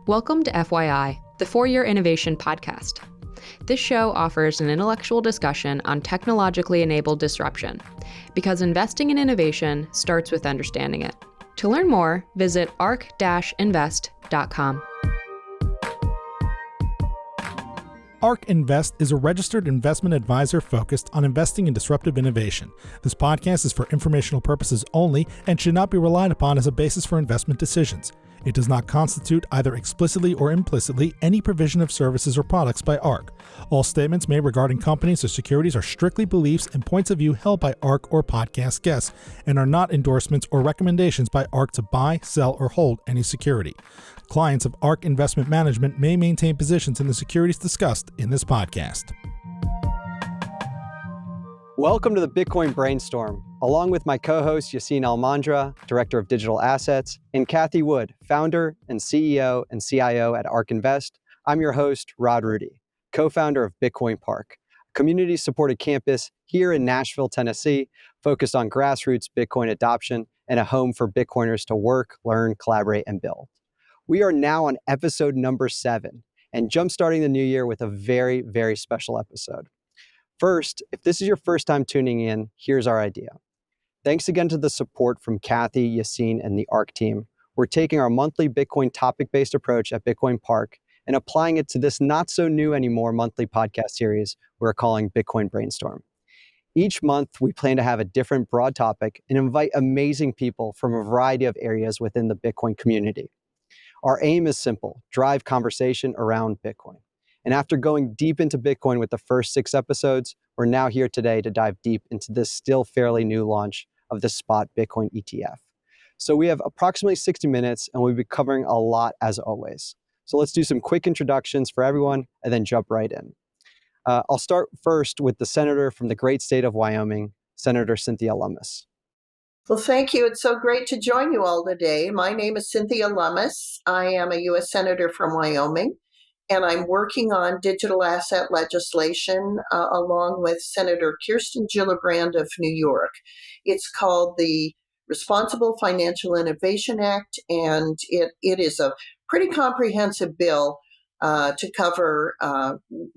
Welcome to FYI, the For-Your Innovation podcast. This show offers an intellectual discussion on technologically enabled disruption, because investing in innovation starts with understanding it. To learn more, visit arc-invest.com. ARK Invest is a registered investment advisor focused on investing in disruptive innovation. This podcast is for informational purposes only and should not be relied upon as a basis for investment decisions. It does not constitute, either explicitly or implicitly, any provision of services or products by ARK. All statements made regarding companies or securities are strictly beliefs and points of view held by ARK or podcast guests, and are not endorsements or recommendations by ARK to buy, sell, or hold any security. Clients of ARK Investment Management may maintain positions in the securities discussed in this podcast. Welcome to the Bitcoin Brainstorm, along with my co-host Yassine Almandra, Director of Digital Assets, and Cathie Wood, Founder and CEO and CIO at ARK Invest. I'm your host, Rod Rudy, co-founder of Bitcoin Park, a community-supported campus here in Nashville, Tennessee, focused on grassroots Bitcoin adoption and a home for Bitcoiners to work, learn, collaborate, and build. We are now on episode number 7 and jumpstarting the new year with a very, very special episode. First, if this is your first time tuning in, here's our idea. Thanks again to the support from Cathie, Yassine, and the ARK team. We're taking our monthly Bitcoin topic-based approach at Bitcoin Park and applying it to this not-so-new-anymore monthly podcast series we're calling Bitcoin Brainstorm. Each month, we plan to have a different broad topic and invite amazing people from a variety of areas within the Bitcoin community. Our aim is simple: drive conversation around Bitcoin. And after going deep into Bitcoin with the first 6 episodes, we're now here today to dive deep into this still fairly new launch of the spot Bitcoin ETF. So we have approximately 60 minutes and we'll be covering a lot as always. So let's do some quick introductions for everyone and then jump right in. I'll start first with the senator from the great state of Wyoming, Senator Cynthia Lummis. Well, thank you. It's so great to join you all today. My name is Cynthia Lummis. I am a U.S. Senator from Wyoming, and I'm working on digital asset legislation along with Senator Kirsten Gillibrand of New York. It's called the Responsible Financial Innovation Act, and it is a pretty comprehensive bill to cover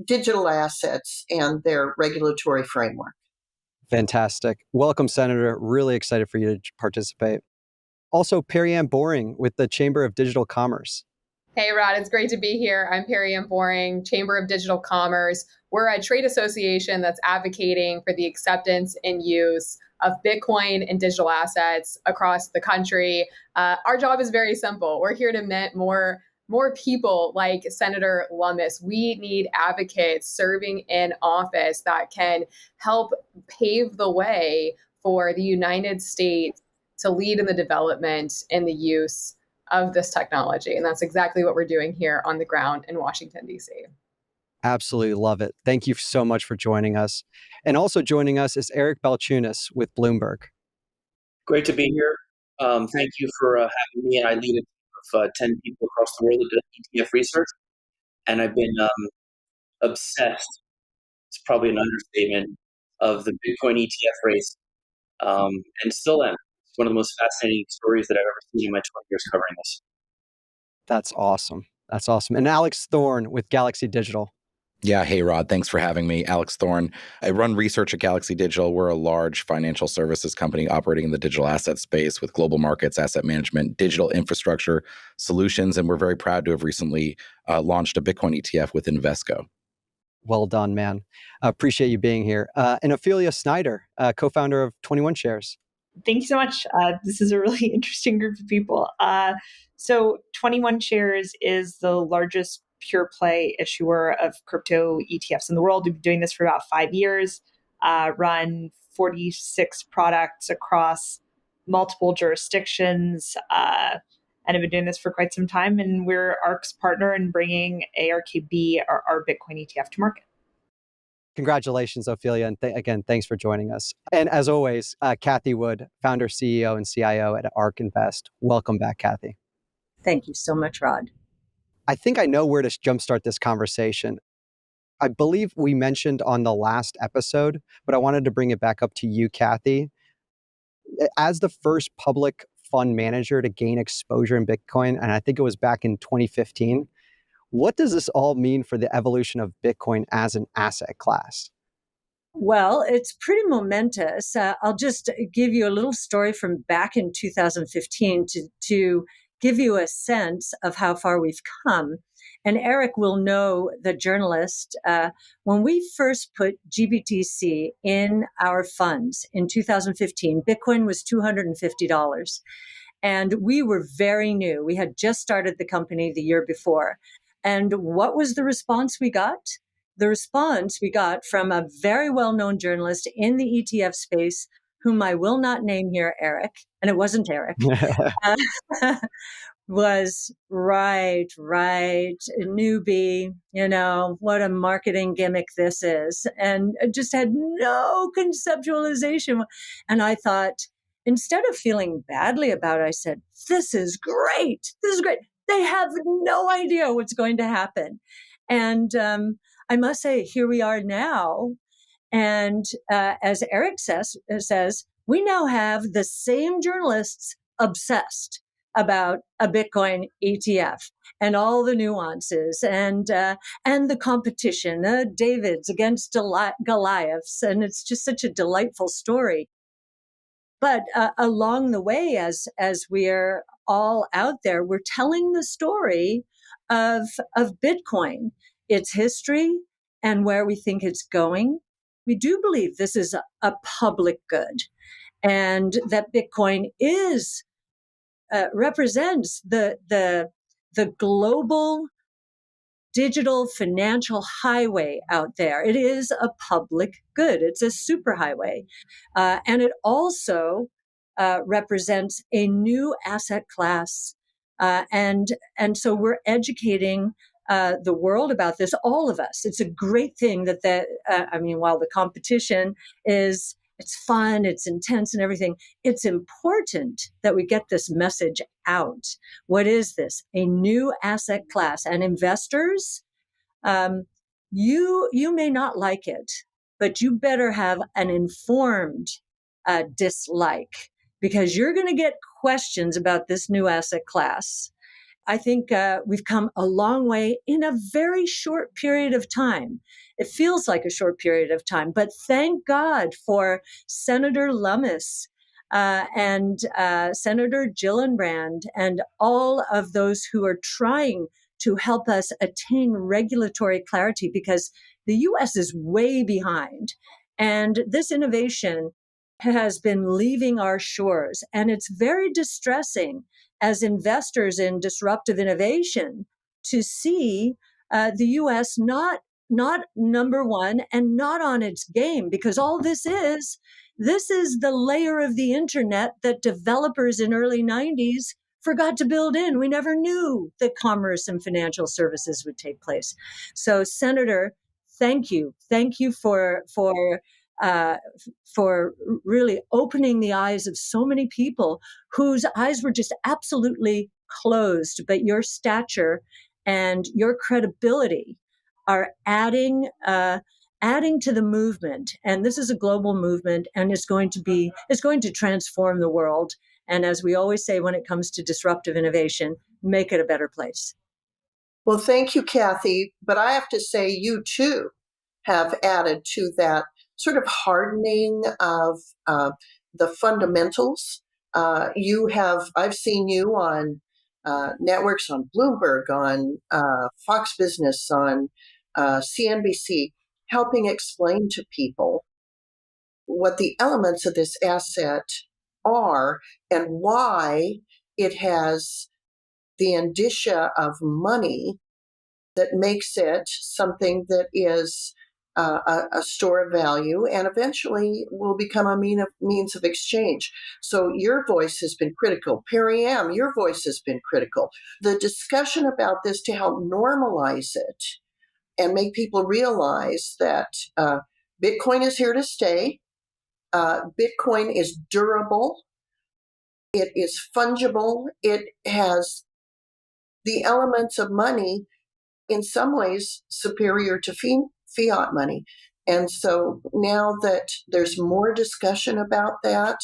digital assets and their regulatory framework. Fantastic. Welcome, Senator. Really excited for you to participate. Also, Perianne Boring with the Chamber of Digital Commerce. Hey, Rod, it's great to be here. I'm Perianne Boring, Chamber of Digital Commerce. We're a trade association that's advocating for the acceptance and use of Bitcoin and digital assets across the country. Our job is very simple. We're here to meet more people like Senator Lummis. We need advocates serving in office that can help pave the way for the United States to lead in the development and the use of this technology. And that's exactly what we're doing here on the ground in Washington, D.C. Absolutely love it. Thank you so much for joining us. And also joining us is Eric Balchunas with Bloomberg. Great to be here. Thank you for having me. And I lead a team of 10 people across the world that do ETF research. And I've been obsessed, it's probably an understatement, of the Bitcoin ETF race, and still am. It's one of the most fascinating stories that I've ever seen in my 20 years covering this. That's awesome. That's awesome. And Alex Thorn with Galaxy Digital. Yeah. Hey, Rod. Thanks for having me. Alex Thorn. I run research at Galaxy Digital. We're a large financial services company operating in the digital asset space with global markets, asset management, digital infrastructure solutions. And we're very proud to have recently launched a Bitcoin ETF with Invesco. Well done, man. Appreciate you being here. And Ophelia Snyder, co-founder of 21 Shares. Thank you so much. This is a really interesting group of people. So 21 Shares is the largest pure play issuer of crypto ETFs in the world. We've been doing this for about 5 years, run 46 products across multiple jurisdictions, and have been doing this for quite some time. And we're ARK's partner in bringing ARKB, our Bitcoin ETF, to market. Congratulations, Ophelia. And again, thanks for joining us. And as always, Cathie Wood, founder, CEO, and CIO at ARK Invest. Welcome back, Cathie. Thank you so much, Rod. I think I know where to jumpstart this conversation. I believe we mentioned on the last episode, but I wanted to bring it back up to you, Cathie. As the first public fund manager to gain exposure in Bitcoin, and I think it was back in 2015, what does this all mean for the evolution of Bitcoin as an asset class? Well, it's pretty momentous. I'll just give you a little story from back in 2015 to give you a sense of how far we've come. And Eric will know, the journalist, when we first put GBTC in our funds in 2015, Bitcoin was $250. And we were very new. We had just started the company the year before. And what was the response we got? The response we got from a very well-known journalist in the ETF space, whom I will not name here, Eric, and it wasn't Eric, was right, newbie, what a marketing gimmick this is, and just had no conceptualization. And I thought, instead of feeling badly about it, I said, this is great. They have no idea what's going to happen. And I must say, here we are now. And as Eric says, we now have the same journalists obsessed about a Bitcoin ETF and all the nuances and the competition, Davids against Goliaths. And it's just such a delightful story. But along the way, as we're all out there, we're telling the story of Bitcoin, its history, and where we think it's going. We do believe this is a public good, and that Bitcoin represents the global digital financial highway out there. It is a public good. It's a superhighway. And it also represents a new asset class. And so we're educating the world about this, all of us. It's a great thing while the competition it's fun, it's intense and everything, it's important that we get this message out. What is this? A new asset class. And investors, you may not like it, but you better have an informed dislike, because you're going to get questions about this new asset class. I think we've come a long way in a very short period of time. It feels like a short period of time, but thank God for Senator Lummis and Senator Gillibrand and all of those who are trying to help us attain regulatory clarity, because the U.S. is way behind. And this innovation has been leaving our shores, and it's very distressing as investors in disruptive innovation to see the U.S. not number one and not on its game, because all this is the layer of the internet that developers in early 90s forgot to build in. We never knew that commerce and financial services would take place. So, Senator, thank you for really opening the eyes of so many people whose eyes were just absolutely closed. But your stature and your credibility are adding to the movement. And this is a global movement, and it's going to transform the world. And as we always say, when it comes to disruptive innovation, make it a better place. Well, thank you, Cathie. But I have to say, you too have added to that sort of hardening of the fundamentals. I've seen you on networks, on Bloomberg, on Fox Business, on CNBC, helping explain to people what the elements of this asset are and why it has the indicia of money that makes it something that is a store of value and eventually will become a means of exchange. So your voice has been critical. Perianne, your voice has been critical. The discussion about this to help normalize it and make people realize that Bitcoin is here to stay. Bitcoin is durable. It is fungible. It has the elements of money, in some ways superior to fiat money. And so now that there's more discussion about that,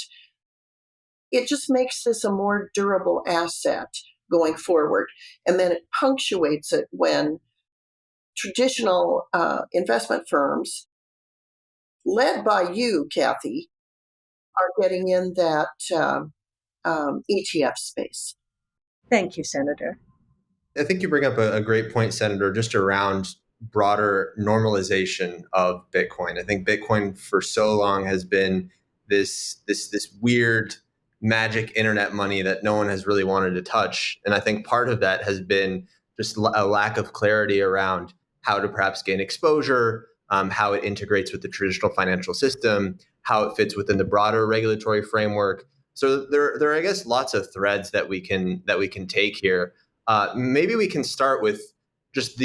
it just makes this a more durable asset going forward. And then it punctuates it when traditional investment firms, led by you, Cathie, are getting in that ETF space. Thank you, Senator. I think you bring up a great point, Senator, just around broader normalization of Bitcoin. I think Bitcoin for so long has been this weird magic internet money that no one has really wanted to touch. And I think part of that has been just a lack of clarity around how to perhaps gain exposure, how it integrates with the traditional financial system, how it fits within the broader regulatory framework. So there are, I guess, lots of threads that we can take here. Maybe we can start with just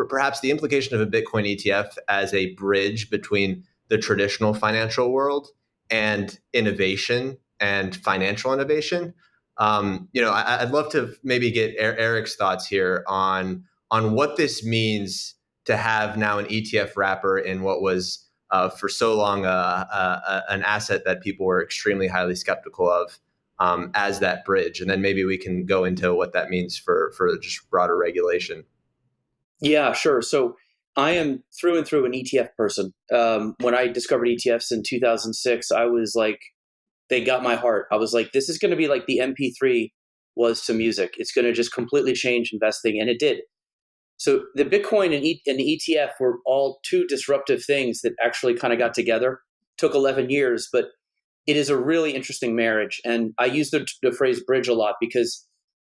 perhaps the implication of a Bitcoin ETF as a bridge between the traditional financial world and innovation and financial innovation. I'd love to maybe get Eric's thoughts here on what this means to have now an ETF wrapper in what was for so long an asset that people were extremely highly skeptical of. As that bridge. And then maybe we can go into what that means for just broader regulation. Yeah, sure. So I am through and through an ETF person. When I discovered ETFs in 2006, I was like, they got my heart. I was like, this is going to be like the MP3 was to music. It's going to just completely change investing. And it did. So the Bitcoin and the ETF were all two disruptive things that actually kind of got together. Took 11 years, but it is a really interesting marriage. And I use the phrase bridge a lot because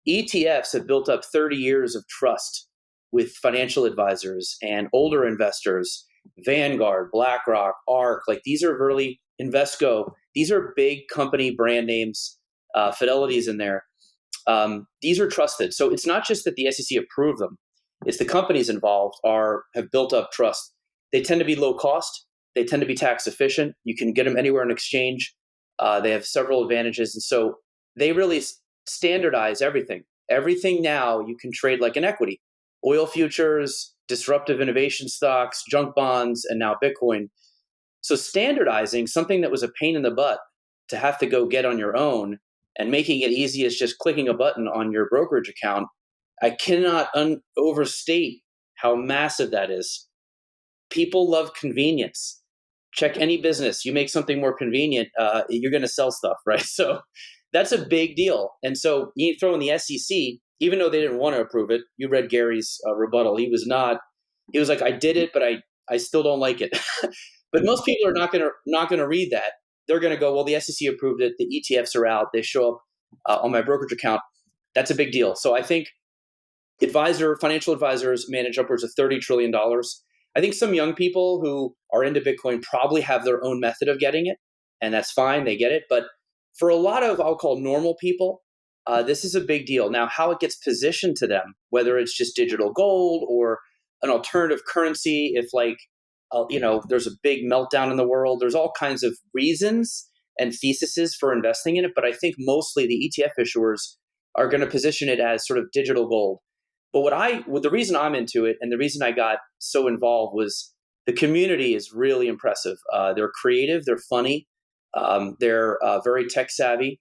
ETFs have built up 30 years of trust with financial advisors and older investors, Vanguard, BlackRock, ARK. Like these are really Invesco. These are big company brand names, Fidelity's in there. These are trusted. So it's not just that the SEC approved them. It's the companies involved have built up trust. They tend to be low cost. They tend to be tax efficient. You can get them anywhere in exchange. They have several advantages. And so they really standardize everything. Everything now you can trade like an equity. Oil futures, disruptive innovation stocks, junk bonds, and now Bitcoin. So standardizing something that was a pain in the butt to have to go get on your own and making it easy as just clicking a button on your brokerage account, I cannot overstate how massive that is. People love convenience. Check any business. You make something more convenient, you're going to sell stuff, right? So that's a big deal. And so you throw in the SEC, even though they didn't want to approve it. You read Gary's rebuttal. He was like, I did it, but I still don't like it. But most people are not going to read that. They're going to go, well, the SEC approved it. The ETFs are out. They show up on my brokerage account. That's a big deal. So I think financial advisors manage upwards of $30 trillion. I think some young people who are into Bitcoin probably have their own method of getting it, and that's fine. They get it. But for a lot of, I'll call normal people, this is a big deal. Now, how it gets positioned to them, whether it's just digital gold or an alternative currency, if there's a big meltdown in the world, there's all kinds of reasons and theses for investing in it. But I think mostly the ETF issuers are going to position it as sort of digital gold. But the reason I'm into it and the reason I got so involved was the community is really impressive. They're creative, they're funny, they're very tech savvy.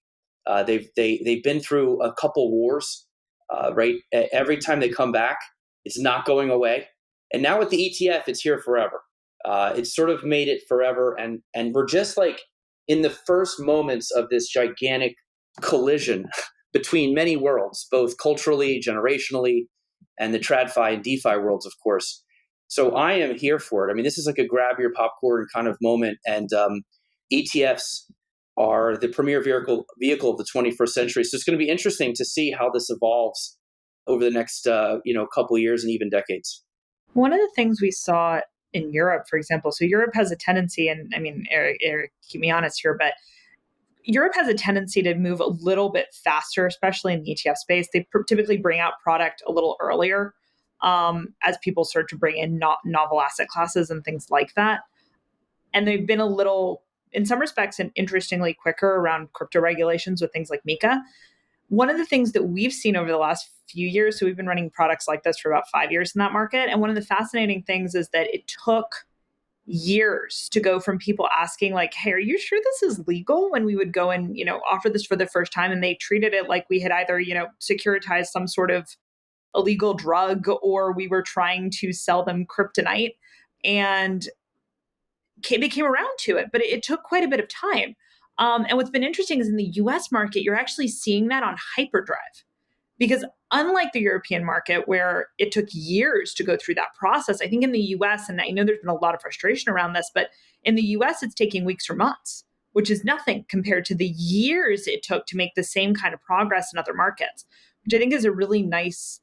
They've been through a couple wars, right? Every time they come back, it's not going away. And now with the ETF, it's here forever. It's sort of made it forever, and we're just like in the first moments of this gigantic collision between many worlds, both culturally, generationally, and the TradFi and DeFi worlds, of course. So I am here for it. I mean, this is like a grab your popcorn kind of moment. And ETFs are the premier vehicle of the 21st century. So it's going to be interesting to see how this evolves over the next couple of years and even decades. One of the things we saw in Europe, for example, so Europe has a tendency, and I mean, Eric, keep me honest here, but Europe has a tendency to move a little bit faster, especially in the ETF space. They typically bring out product a little earlier as people start to bring in novel asset classes and things like that. And they've been a little, in some respects, and interestingly quicker around crypto regulations with things like MiCA. one of the things that we've seen over the last few years, so we've been running products like this for about 5 years in that market. And one of the fascinating things is that it took years to go from people asking like, hey, are you sure this is legal? When we would go and, offer this for the first time, and they treated it like we had either, securitized some sort of illegal drug, or we were trying to sell them kryptonite. And they came around to it, but it took quite a bit of time. And what's been interesting is in the US market, you're actually seeing that on hyperdrive. Because unlike the European market, where it took years to go through that process, I think in the US, and I know there's been a lot of frustration around this, but in the US, it's taking weeks or months, which is nothing compared to the years it took to make the same kind of progress in other markets, which I think is a really nice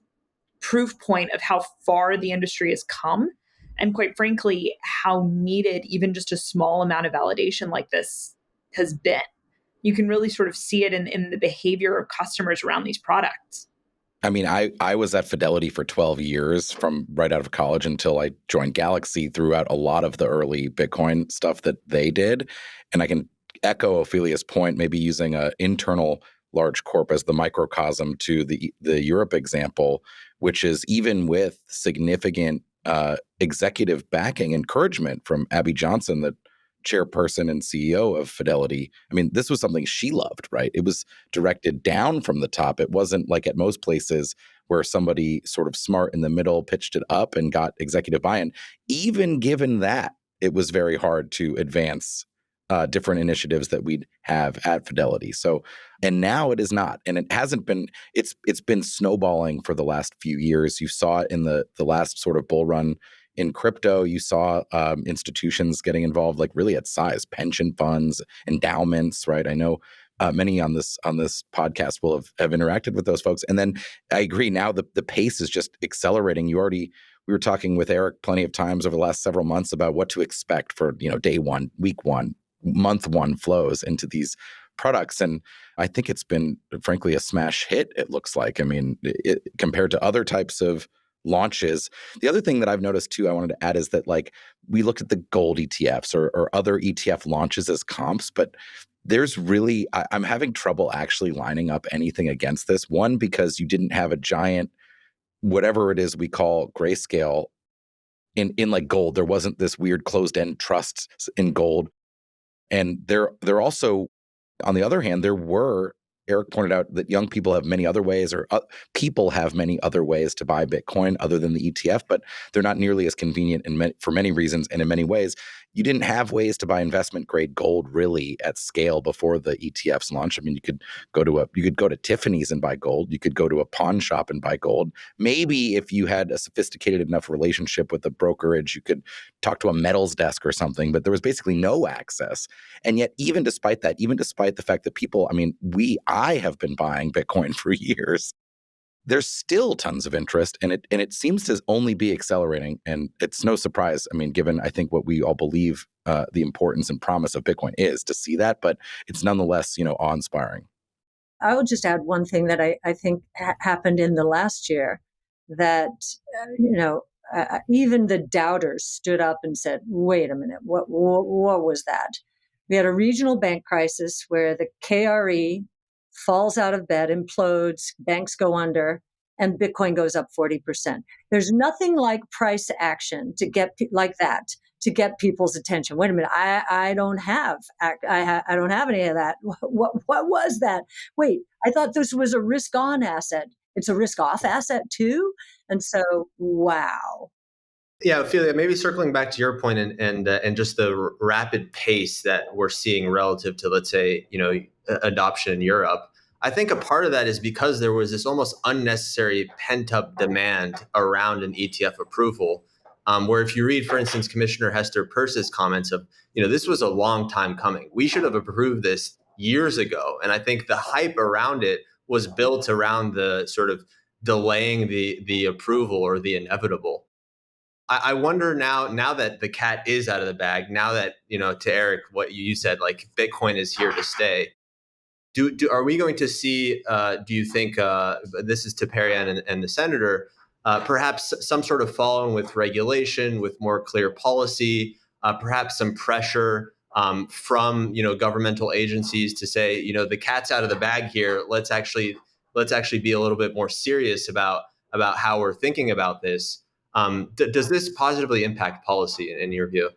proof point of how far the industry has come. And quite frankly, how needed even just a small amount of validation like this has been. You can really sort of see it in the behavior of customers around these products. I mean, I was at Fidelity for 12 years from right out of college until I joined Galaxy throughout a lot of the early Bitcoin stuff that they did. And I can echo Ophelia's point, maybe using an internal large corp as the microcosm to the Europe example, which is even with significant executive backing, encouragement from Abby Johnson, the chairperson and CEO of Fidelity. I mean, this was something she loved, right? It was directed down from the top. It wasn't like at most places where somebody sort of smart in the middle pitched it up and got executive buy-in. Even given that, it was very hard to advance different initiatives that we'd have at Fidelity. So, and now it is not, and it hasn't been. It's been snowballing for the last few years. You saw it in the last sort of bull run in crypto. You saw institutions getting involved, like really at size, pension funds, endowments, right? I know many on this podcast will have interacted with those folks. And then I agree. Now the pace is just accelerating. We were talking with Eric plenty of times over the last several months about what to expect for day one, week one, month one flows into these products. And I think it's been, frankly, a smash hit, it looks like. I mean, compared to other types of launches. The other thing that I've noticed too, I wanted to add, is that like we looked at the gold ETFs or other ETF launches as comps, but there's really, I'm having trouble actually lining up anything against this. One, because you didn't have a giant, whatever it is we call grayscale in like gold. There wasn't this weird closed-end trust in gold. And there also, on the other hand, Eric pointed out that young people have many other ways, or people have many other ways to buy Bitcoin other than the ETF, but they're not nearly as convenient for many reasons. And in many ways, you didn't have ways to buy investment grade gold really at scale before the ETFs launch. I mean, you could go to Tiffany's and buy gold. You could go to a pawn shop and buy gold. Maybe if you had a sophisticated enough relationship with a brokerage, you could talk to a metals desk or something, but there was basically no access. And yet, even despite that, even despite the fact that people, I mean, I have been buying Bitcoin for years, there's still tons of interest, and it seems to only be accelerating. And it's no surprise, I mean, given I think what we all believe the importance and promise of Bitcoin is, to see that, but it's nonetheless, awe-inspiring. I will just add one thing that I think happened in the last year, that, even the doubters stood up and said, wait a minute, what was that? We had a regional bank crisis where the KRE falls out of bed, implodes, banks go under, and Bitcoin goes up 40%. There's nothing like price action to get to get people's attention. Wait a minute, I don't have any of that. What was that? Wait, I thought this was a risk-on asset. It's a risk-off asset too. And so, wow. Yeah, Ophelia, maybe circling back to your point and just the rapid pace that we're seeing relative to, let's say, adoption in Europe. I think a part of that is because there was this almost unnecessary pent-up demand around an ETF approval, where if you read, for instance, Commissioner Hester Peirce's comments of, this was a long time coming. We should have approved this years ago. And I think the hype around it was built around the sort of delaying the approval or the inevitable. I wonder now that the cat is out of the bag, now that, to Eric, what you said, like Bitcoin is here to stay. Are we going to see, do you think, this is to Perianne and the senator, perhaps some sort of following with regulation, with more clear policy, perhaps some pressure from, governmental agencies to say, the cat's out of the bag here. Let's actually let's actually be a little bit more serious about how we're thinking about this. Does this positively impact policy in your view?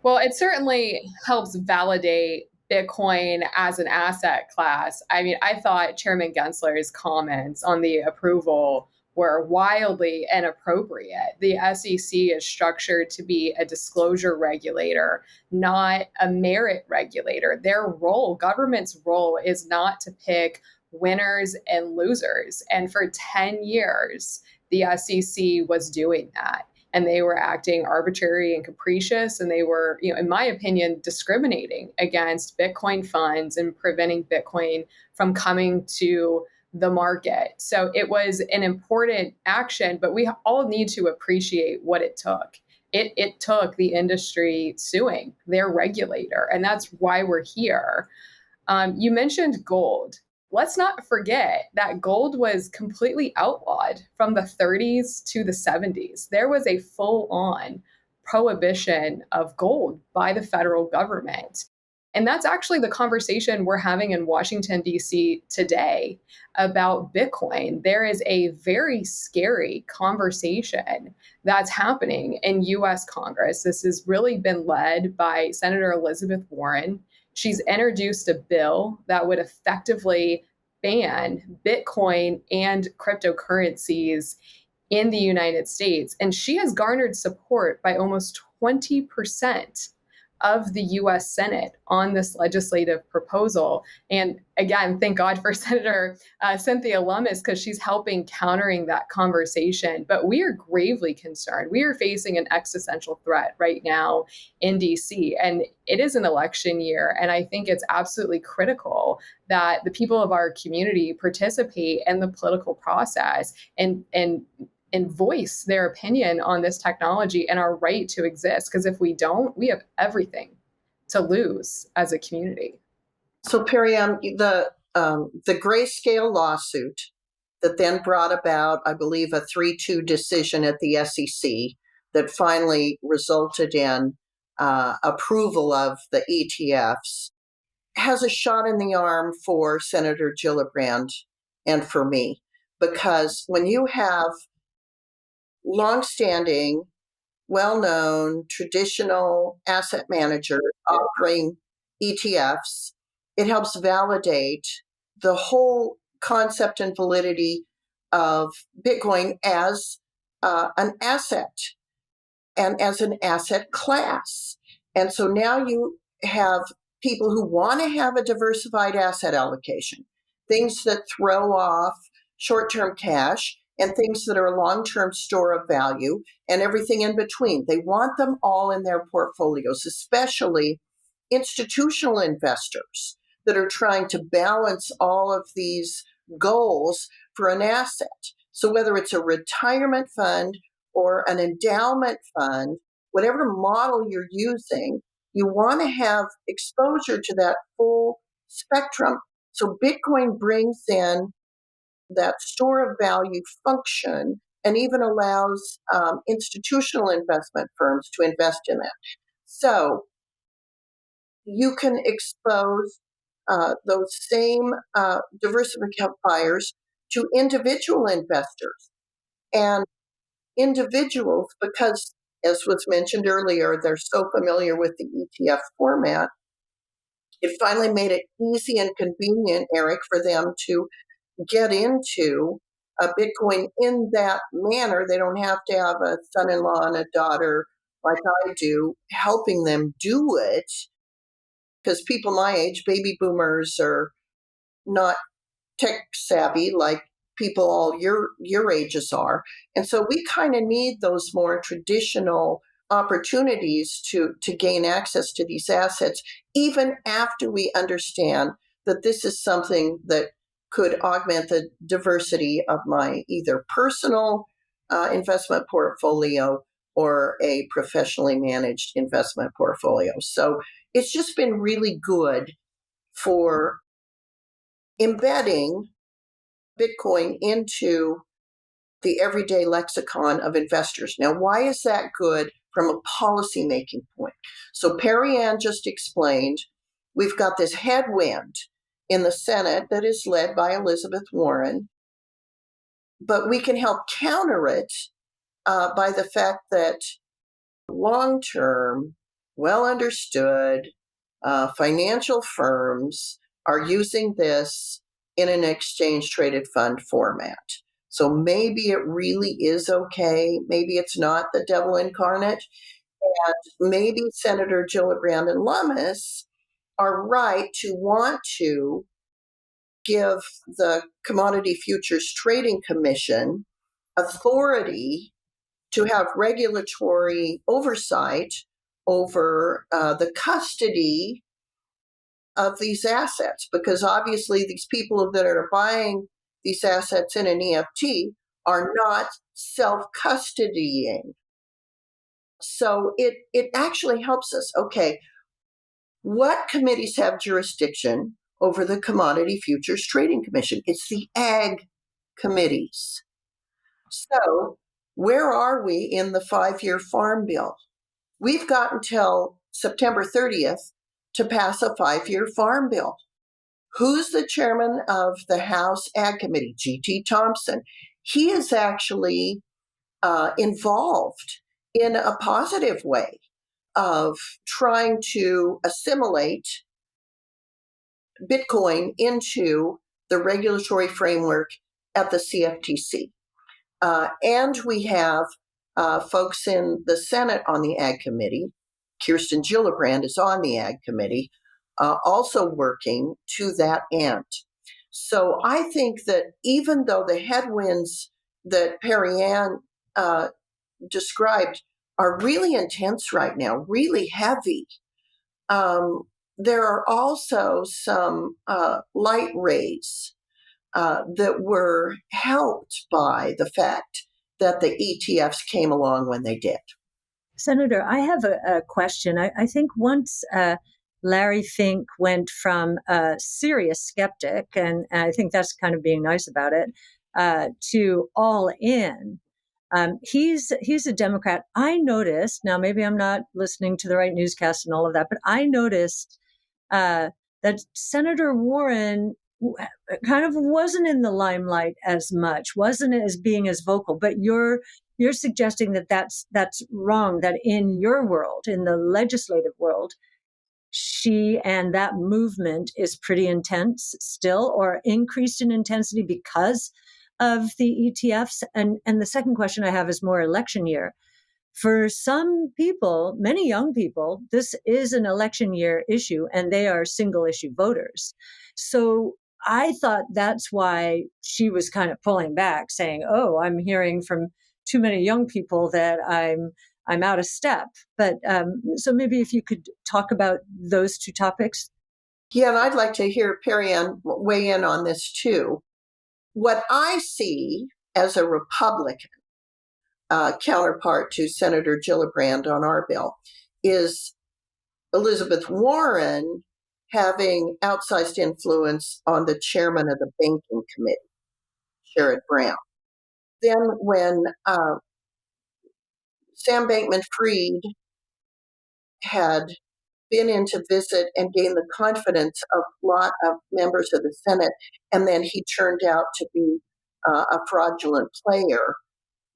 Well, it certainly helps validate Bitcoin as an asset class. I mean, I thought Chairman Gensler's comments on the approval were wildly inappropriate. The SEC is structured to be a disclosure regulator, not a merit regulator. Their role, government's role, is not to pick winners and losers. And for 10 years, the SEC was doing that. And they were acting arbitrary and capricious. And they were, in my opinion, discriminating against Bitcoin funds and preventing Bitcoin from coming to the market. So it was an important action, but we all need to appreciate what it took. It took the industry suing their regulator, and that's why we're here. You mentioned gold. Let's not forget that gold was completely outlawed from the 30s to the 70s. There was a full-on prohibition of gold by the federal government. And that's actually the conversation we're having in Washington, D.C. today about Bitcoin. There is a very scary conversation that's happening in U.S. Congress. This has really been led by Senator Elizabeth Warren. She's introduced a bill that would effectively ban Bitcoin and cryptocurrencies in the United States. And she has garnered support by almost 20% of the US Senate on this legislative proposal. And again, thank God for Senator Cynthia Lummis, because she's helping countering that conversation. But we are gravely concerned. We are facing an existential threat right now in DC. And it is an election year. And I think it's absolutely critical that the people of our community participate in the political process and voice their opinion on this technology and our right to exist. Because if we don't, we have everything to lose as a community. So, Perianne, the grayscale lawsuit that then brought about, I believe, a 3-2 decision at the SEC that finally resulted in approval of the ETFs has a shot in the arm for Senator Gillibrand and for me. Because when you have longstanding, well-known, traditional asset managers offering ETFs, it helps validate the whole concept and validity of Bitcoin as an asset and as an asset class. And so now you have people who want to have a diversified asset allocation, things that throw off short-term cash, and things that are a long-term store of value, and everything in between. They want them all in their portfolios, especially institutional investors that are trying to balance all of these goals for an asset. So whether it's a retirement fund or an endowment fund, whatever model you're using, you want to have exposure to that full spectrum. So Bitcoin brings in that store of value function and even allows institutional investment firms to invest in it. So you can expose those same diversifiers to individual investors. And individuals, because as was mentioned earlier, they're so familiar with the ETF format, it finally made it easy and convenient, Eric, for them to get into Bitcoin in that manner. They don't have to have a son-in-law and a daughter like I do helping them do it, because people my age, baby boomers, are not tech savvy like people all your ages are. And so we kind of need those more traditional opportunities to gain access to these assets, even after we understand that this is something that could augment the diversity of my either personal investment portfolio or a professionally managed investment portfolio. So it's just been really good for embedding Bitcoin into the everyday lexicon of investors. Now, why is that good from a policy-making point? So Perianne just explained, we've got this headwind in the Senate that is led by Elizabeth Warren. But we can help counter it by the fact that long-term, well understood financial firms are using this in an exchange-traded fund format. So maybe it really is okay. Maybe it's not the devil incarnate. And maybe Senator Gillibrand and Lummis are right to want to give the Commodity Futures Trading Commission authority to have regulatory oversight over the custody of these assets, because obviously these people that are buying these assets in an EFT are not self-custodying. So it actually helps us. Okay, what committees have jurisdiction over the Commodity Futures Trading Commission? It's the ag committees. So where are we in the 5-year farm bill? We've got until September 30th to pass a 5-year farm bill. Who's the chairman of the House Ag Committee? G.T. Thompson. He is actually involved in a positive way of trying to assimilate Bitcoin into the regulatory framework at the CFTC. And we have folks in the Senate on the Ag Committee. Kirsten Gillibrand is on the Ag Committee, also working to that end. So I think that even though the headwinds that Perianne described are really intense right now, really heavy, there are also some light rays that were helped by the fact that the ETFs came along when they did. Senator, I have a question. I think once Larry Fink went from a serious skeptic, and I think that's kind of being nice about it, to all in. He's a Democrat. I noticed, now maybe I'm not listening to the right newscast and all of that, but I noticed that Senator Warren kind of wasn't in the limelight as much, wasn't as being as vocal. But you're suggesting that that's wrong, that in your world, in the legislative world, she and that movement is pretty intense still, or increased in intensity because of the ETFs. And the second question I have is more election year. For some people, many young people, this is an election year issue, and they are single issue voters. So I thought that's why she was kind of pulling back, saying, "Oh, I'm hearing from too many young people that I'm out of step." But so maybe if you could talk about those two topics. Yeah, and I'd like to hear Perianne weigh in on this too. What I see as a Republican counterpart to Senator Gillibrand on our bill is Elizabeth Warren having outsized influence on the chairman of the Banking Committee, Sherrod Brown. Then when Sam Bankman-Fried had been in to visit and gain the confidence of a lot of members of the Senate, and then he turned out to be a fraudulent player,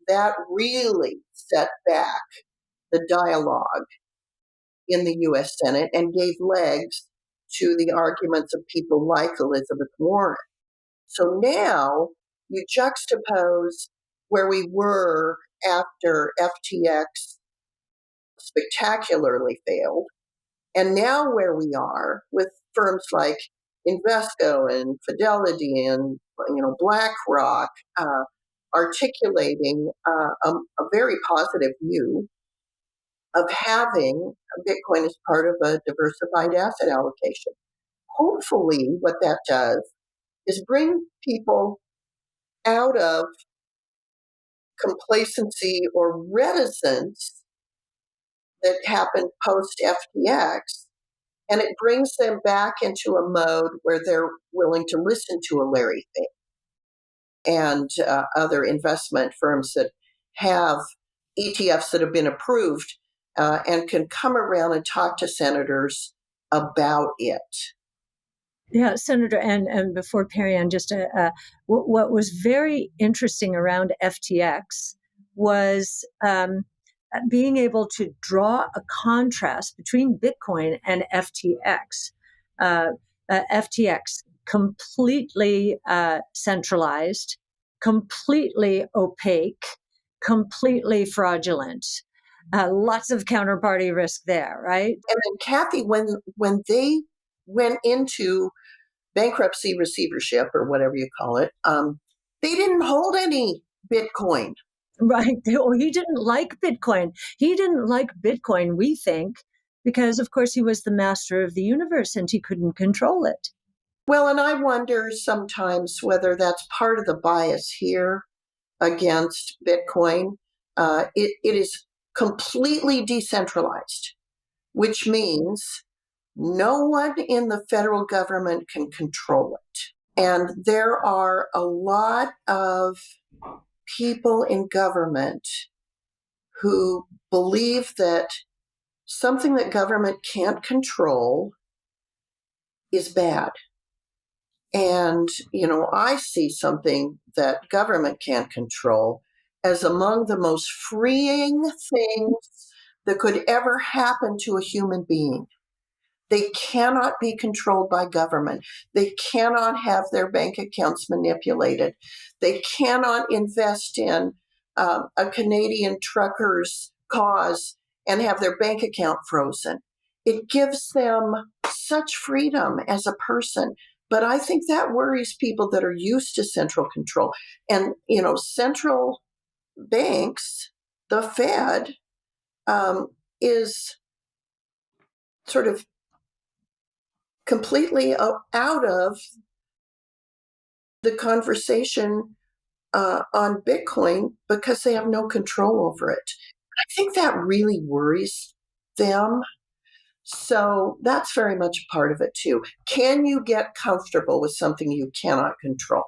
that really set back the dialogue in the U.S. Senate and gave legs to the arguments of people like Elizabeth Warren. So now you juxtapose where we were after FTX spectacularly failed, and now where we are with firms like Invesco and Fidelity and BlackRock articulating a very positive view of having Bitcoin as part of a diversified asset allocation. Hopefully, what that does is bring people out of complacency or reticence that happened post FTX, and it brings them back into a mode where they're willing to listen to a Larry Fink and other investment firms that have ETFs that have been approved and can come around and talk to senators about it. Yeah, Senator, and before Perianne, just what was very interesting around FTX was being able to draw a contrast between Bitcoin and FTX. FTX, completely centralized, completely opaque, completely fraudulent. Lots of counterparty risk there, right? And then Cathie, when they went into bankruptcy receivership or whatever you call it, they didn't hold any Bitcoin. Right. Or he didn't like Bitcoin. He didn't like Bitcoin, we think, because, of course, he was the master of the universe and he couldn't control it. Well, and I wonder sometimes whether that's part of the bias here against Bitcoin. It is completely decentralized, which means no one in the federal government can control it. And there are a lot of people in government who believe that something that government can't control is bad. And, I see something that government can't control as among the most freeing things that could ever happen to a human being. They cannot be controlled by government. They cannot have their bank accounts manipulated. They cannot invest in a Canadian trucker's cause and have their bank account frozen. It gives them such freedom as a person. But I think that worries people that are used to central control. And, central banks, the Fed, is sort of completely out of the conversation on Bitcoin because they have no control over it. I think that really worries them. So that's very much part of it too. Can you get comfortable with something you cannot control?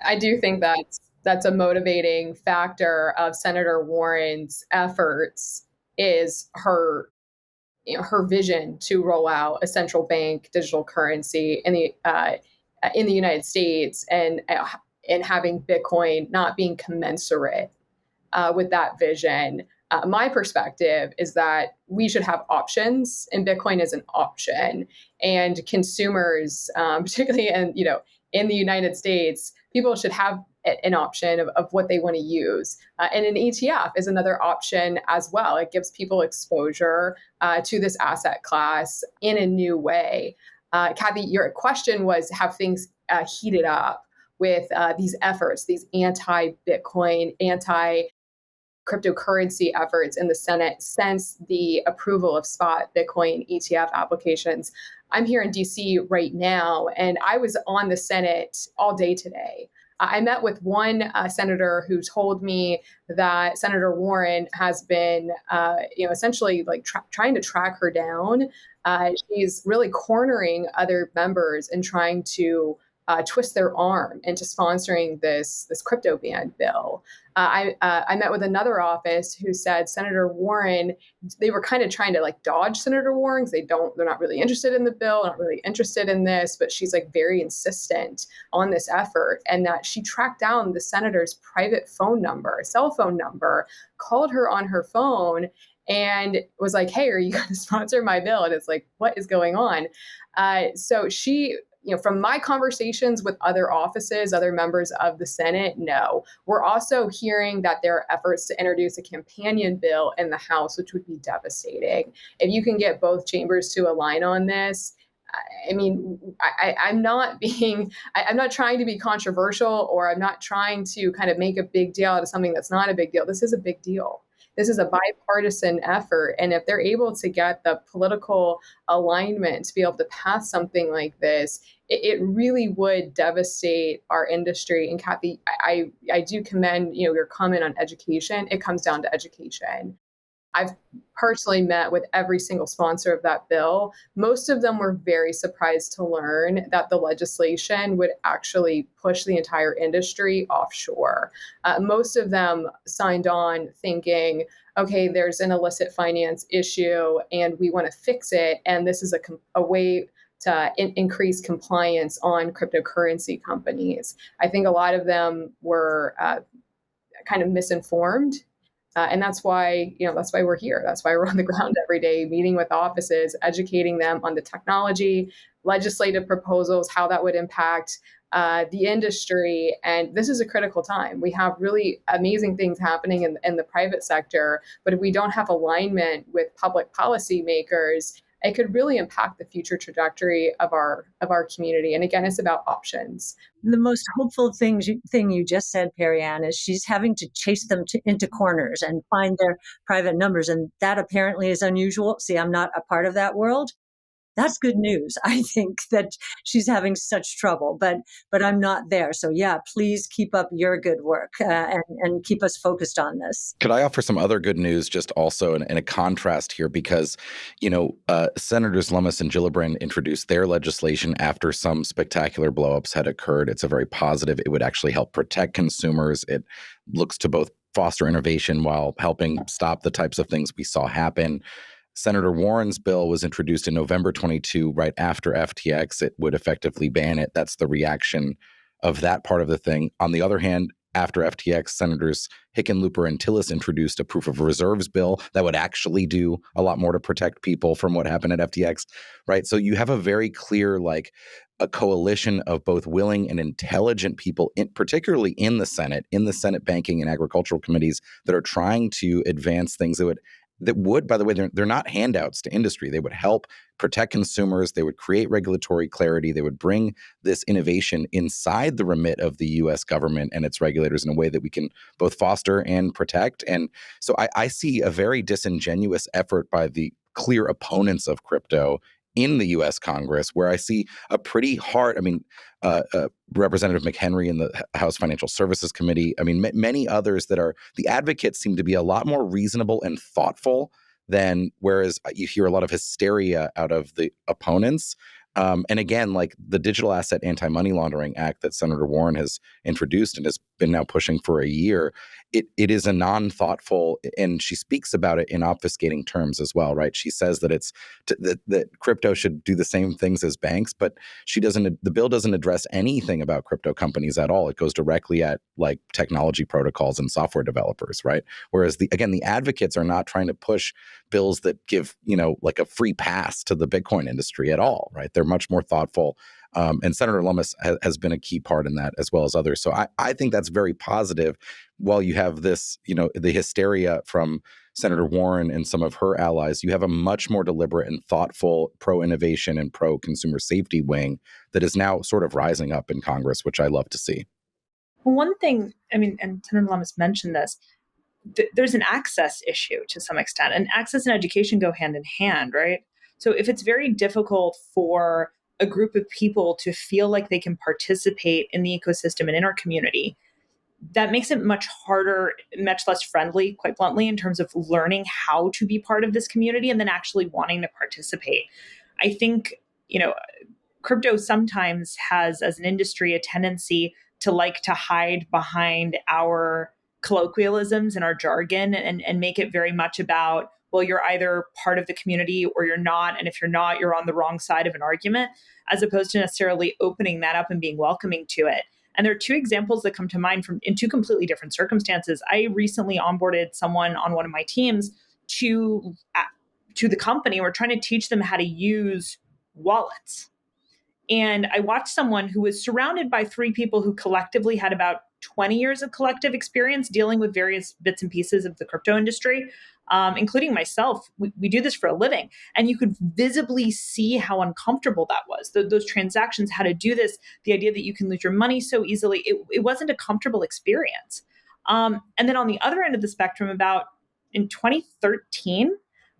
I do think that's a motivating factor of Senator Warren's efforts is her vision to roll out a central bank digital currency in the United States, and having Bitcoin not being commensurate with that vision. My perspective is that we should have options, and Bitcoin is an option. And consumers, particularly in the United States, people should have an option of what they want to use. And an ETF is another option as well. It gives people exposure to this asset class in a new way. Cathie, your question was, have things heated up with these efforts, these anti-Bitcoin, anti-cryptocurrency efforts in the Senate since the approval of spot Bitcoin ETF applications? I'm here in DC right now, and I was on the Senate all day today. I met with one senator who told me that Senator Warren has been, essentially trying to track her down. She's really cornering other members and trying to twist their arm into sponsoring this crypto ban bill. I met with another office who said Senator Warren, they were kind of trying to dodge Senator Warren because they're not really interested in the bill, not really interested in this, but she's very insistent on this effort, and that she tracked down the senator's private phone number, cell phone number, called her on her phone, and was like, hey, are you going to sponsor my bill? And it's what is going on? So she, from my conversations with other offices, other members of the Senate, no. We're also hearing that there are efforts to introduce a companion bill in the House, which would be devastating. If you can get both chambers to align on this, I'm not trying to be controversial, or I'm not trying to kind of make a big deal out of something that's not a big deal. This is a big deal. This is a bipartisan effort. And if they're able to get the political alignment to be able to pass something like this, it really would devastate our industry. And Cathie, I do commend your comment on education. It comes down to education. I've personally met with every single sponsor of that bill. Most of them were very surprised to learn that the legislation would actually push the entire industry offshore. Most of them signed on thinking, okay, there's an illicit finance issue and we want to fix it. And this is a way to increase compliance on cryptocurrency companies. I think a lot of them were kind of misinformed. And that's why we're here. That's why we're on the ground every day, meeting with offices, educating them on the technology, legislative proposals, how that would impact the industry. And this is a critical time. We have really amazing things happening in the private sector, but if we don't have alignment with public policy makers, it could really impact the future trajectory of our community. And again, it's about options. The most hopeful thing you just said, Perianne, is she's having to chase them into corners and find their private numbers. And that apparently is unusual. See, I'm not a part of that world. That's good news. I think that she's having such trouble, but I'm not there. So yeah, please keep up your good work and keep us focused on this. Could I offer some other good news just also in a contrast here? Because, Senators Lummis and Gillibrand introduced their legislation after some spectacular blowups had occurred. It's a very positive. It would actually help protect consumers. It looks to both foster innovation while helping stop the types of things we saw happen. Senator Warren's bill was introduced in November 22, right after FTX. It would effectively ban it. That's the reaction of that part of the thing. On the other hand, after FTX, Senators Hickenlooper and Tillis introduced a proof of reserves bill that would actually do a lot more to protect people from what happened at FTX, right? So you have a very clear, a coalition of both willing and intelligent people, particularly in the Senate banking and agricultural committees, that are trying to advance things that would, by the way, they're not handouts to industry. They would help protect consumers. They would create regulatory clarity. They would bring this innovation inside the remit of the U.S. government and its regulators in a way that we can both foster and protect. And so I see a very disingenuous effort by the clear opponents of crypto in the U.S. Congress, where I see a pretty hard, Representative McHenry in the House Financial Services Committee, many others that are, the advocates seem to be a lot more reasonable and thoughtful than, whereas you hear a lot of hysteria out of the opponents. And again, the Digital Asset Anti-Money Laundering Act that Senator Warren has introduced and has been now pushing for a year, it is a non-thoughtful, and she speaks about it in obfuscating terms as well, right? She says that that crypto should do the same things as banks, but the bill doesn't address anything about crypto companies at all. It goes directly at technology protocols and software developers, right? Whereas the advocates are not trying to push bills that give, a free pass to the Bitcoin industry at all, right? They're much more thoughtful. And Senator Lummis has been a key part in that, as well as others. So I think that's very positive. While you have this, the hysteria from Senator Warren and some of her allies, you have a much more deliberate and thoughtful pro-innovation and pro-consumer safety wing that is now sort of rising up in Congress, which I love to see. Well, one thing, and Senator Lummis mentioned this, there's an access issue to some extent, and access and education go hand in hand, right? So if it's very difficult for a group of people to feel like they can participate in the ecosystem and in our community, that makes it much harder, much less friendly, quite bluntly, in terms of learning how to be part of this community and then actually wanting to participate. I think, crypto sometimes has, as an industry, a tendency to hide behind our colloquialisms and our jargon and make it very much about, well, you're either part of the community or you're not. And if you're not, you're on the wrong side of an argument, as opposed to necessarily opening that up and being welcoming to it. And there are two examples that come to mind in two completely different circumstances. I recently onboarded someone on one of my teams to the company. We're trying to teach them how to use wallets. And I watched someone who was surrounded by three people who collectively had about 20 years of collective experience dealing with various bits and pieces of the crypto industry, including myself. We do this for a living. And you could visibly see how uncomfortable that was. Those transactions, how to do this, the idea that you can lose your money so easily, it wasn't a comfortable experience. And then on the other end of the spectrum, about in 2013,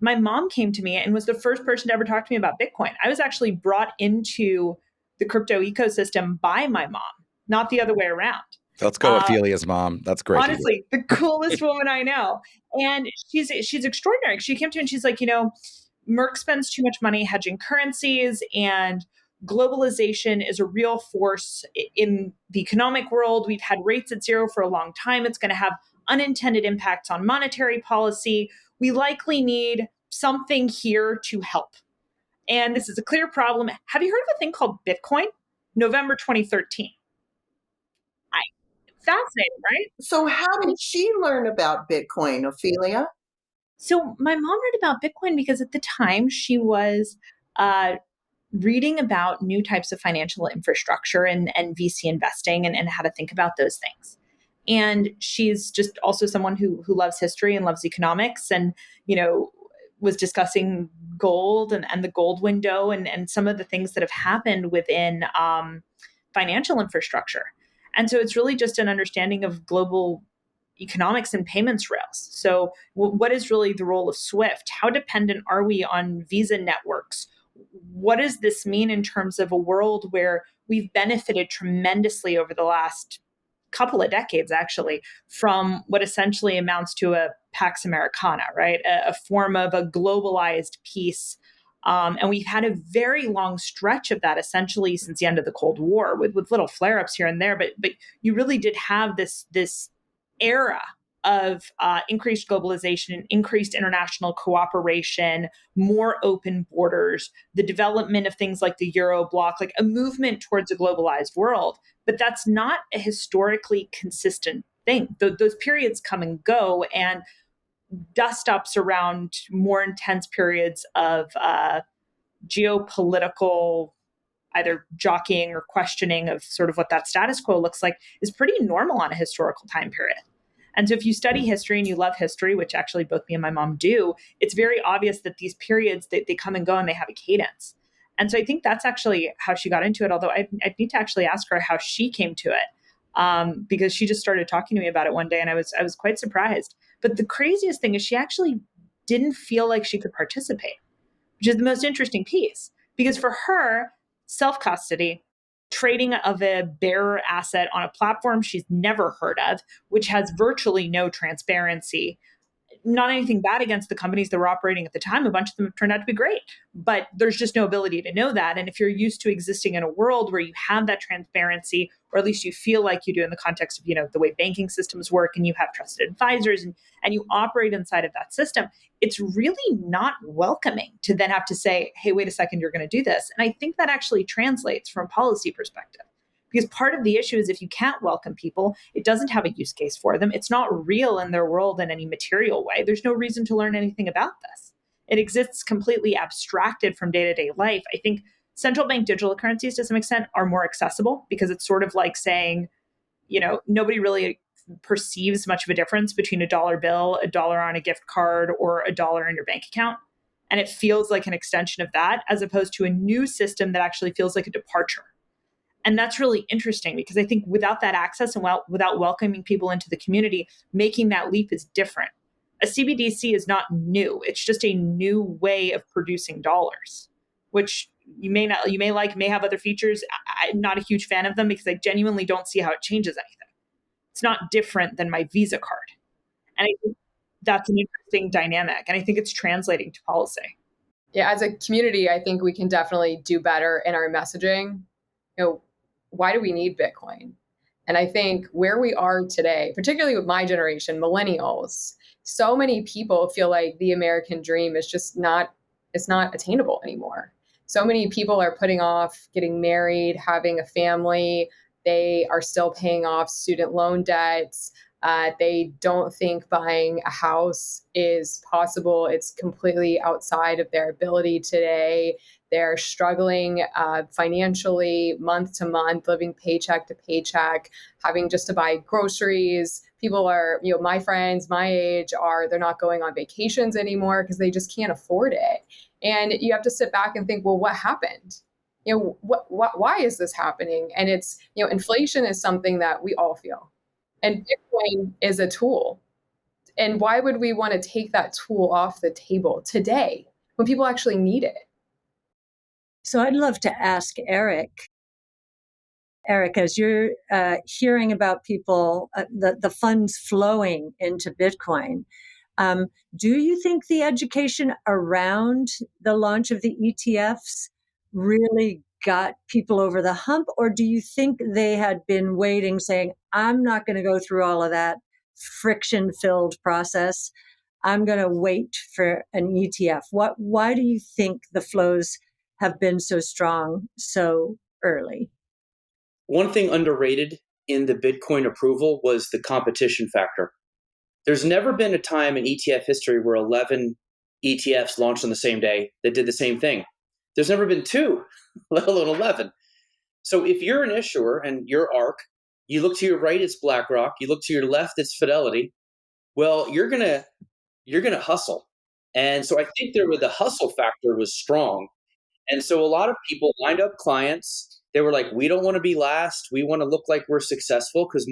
my mom came to me and was the first person to ever talk to me about Bitcoin. I was actually brought into the crypto ecosystem by my mom, not the other way around. Let's go, Ophelia's mom. That's great. Honestly, the coolest woman I know. And she's extraordinary. She came to me and she's like, Merck spends too much money hedging currencies, and globalization is a real force in the economic world. We've had rates at zero for a long time. It's going to have unintended impacts on monetary policy. We likely need something here to help. And this is a clear problem. Have you heard of a thing called Bitcoin? November 2013. Fascinating, right? So how did she learn about Bitcoin, Ophelia? So my mom read about Bitcoin because at the time she was reading about new types of financial infrastructure and VC investing and how to think about those things. And she's just also someone who loves history and loves economics and, was discussing gold and the gold window and some of the things that have happened within financial infrastructure. And so it's really just an understanding of global economics and payments rails. So what is really the role of SWIFT? How dependent are we on Visa networks? What does this mean in terms of a world where we've benefited tremendously over the last couple of decades, actually, from what essentially amounts to a Pax Americana, right? A form of a globalized peace. And we've had a very long stretch of that essentially since the end of the Cold War with little flare-ups here and there. But you really did have this era of increased globalization, increased international cooperation, more open borders, the development of things like the Euro bloc, like a movement towards a globalized world. But that's not a historically consistent thing. Those periods come and go, and dust ups around more intense periods of geopolitical either jockeying or questioning of sort of what that status quo looks like is pretty normal on a historical time period. And so if you study history and you love history, which actually both me and my mom do, it's very obvious that these periods, they come and go and they have a cadence. And so I think that's actually how she got into it, although I need to actually ask her how she came to it, because she just started talking to me about it one day and I was quite surprised. But the craziest thing is she actually didn't feel like she could participate, which is the most interesting piece. Because for her, self-custody, trading of a bearer asset on a platform she's never heard of, which has virtually no transparency. Not anything bad against the companies that were operating at the time. A bunch of them have turned out to be great, but there's just no ability to know that. And if you're used to existing in a world where you have that transparency, or at least you feel like you do in the context of, the way banking systems work and you have trusted advisors and you operate inside of that system, it's really not welcoming to then have to say, hey, wait a second, you're going to do this. And I think that actually translates from a policy perspective. Because part of the issue is if you can't welcome people, it doesn't have a use case for them. It's not real in their world in any material way. There's no reason to learn anything about this. It exists completely abstracted from day-to-day life. I think central bank digital currencies to some extent are more accessible because it's sort of like saying, nobody really perceives much of a difference between a dollar bill, a dollar on a gift card, or a dollar in your bank account. And it feels like an extension of that as opposed to a new system that actually feels like a departure. And that's really interesting because I think without that access and without welcoming people into the community, making that leap is different. A CBDC is not new. It's just a new way of producing dollars, which you may have other features. I'm not a huge fan of them because I genuinely don't see how it changes anything. It's not different than my Visa card. And I think that's an interesting dynamic. And I think it's translating to policy. Yeah, as a community, I think we can definitely do better in our messaging. Why do we need Bitcoin? And I think where we are today, particularly with my generation, millennials, so many people feel like the American dream is just not attainable anymore. So many people are putting off getting married, having a family. They are still paying off student loan debts. They don't think buying a house is possible. It's completely outside of their ability today. They're struggling financially month to month, living paycheck to paycheck, having just to buy groceries. People are, my friends, my age they're not going on vacations anymore because they just can't afford it. And you have to sit back and think, well, what happened? Why is this happening? And it's, inflation is something that we all feel. And Bitcoin is a tool. And why would we want to take that tool off the table today when people actually need it? So I'd love to ask Eric, as you're hearing about people, the funds flowing into Bitcoin, do you think the education around the launch of the ETFs really got people over the hump? Or do you think they had been waiting, saying, I'm not going to go through all of that friction-filled process. I'm going to wait for an ETF. Why do you think the flows have been so strong so early. One thing underrated in the Bitcoin approval was the competition factor. There's never been a time in ETF history where 11 ETFs launched on the same day that did the same thing. There's never been 2, let alone 11. So if you're an issuer and you're ARK, you look to your right, it's BlackRock. You look to your left, it's Fidelity. Well, you're gonna hustle. And so I think the hustle factor was strong. And so a lot of people lined up clients. They were like, we don't want to be last. We want to look like we're successful because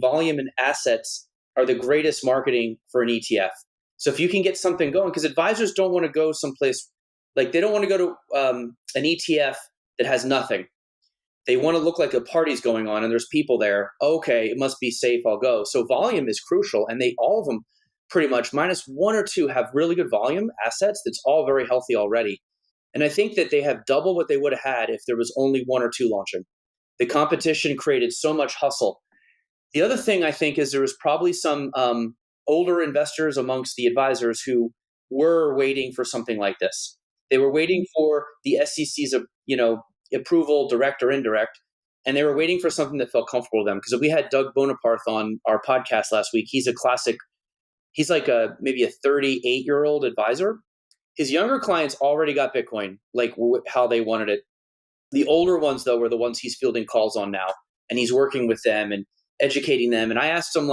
volume and assets are the greatest marketing for an ETF. So if you can get something going, because advisors don't want to go someplace, like they don't want to go to an ETF that has nothing. They want to look like a party's going on and there's people there. Okay, it must be safe. I'll go. So volume is crucial. And all of them pretty much minus 1 or 2 have really good volume assets. That's all very healthy already. And I think that they have double what they would have had if there was only 1 or 2 launching. The competition created so much hustle. The other thing I think is there was probably some older investors amongst the advisors who were waiting for something like this. They were waiting for the SEC's, approval, direct or indirect, and they were waiting for something that felt comfortable to them. Because we had Doug Bonaparte on our podcast last week. He's a classic. He's like maybe a 38-year-old advisor. His younger clients already got Bitcoin, like how they wanted it. The older ones, though, were the ones he's fielding calls on now, and he's working with them and educating them. And I asked him,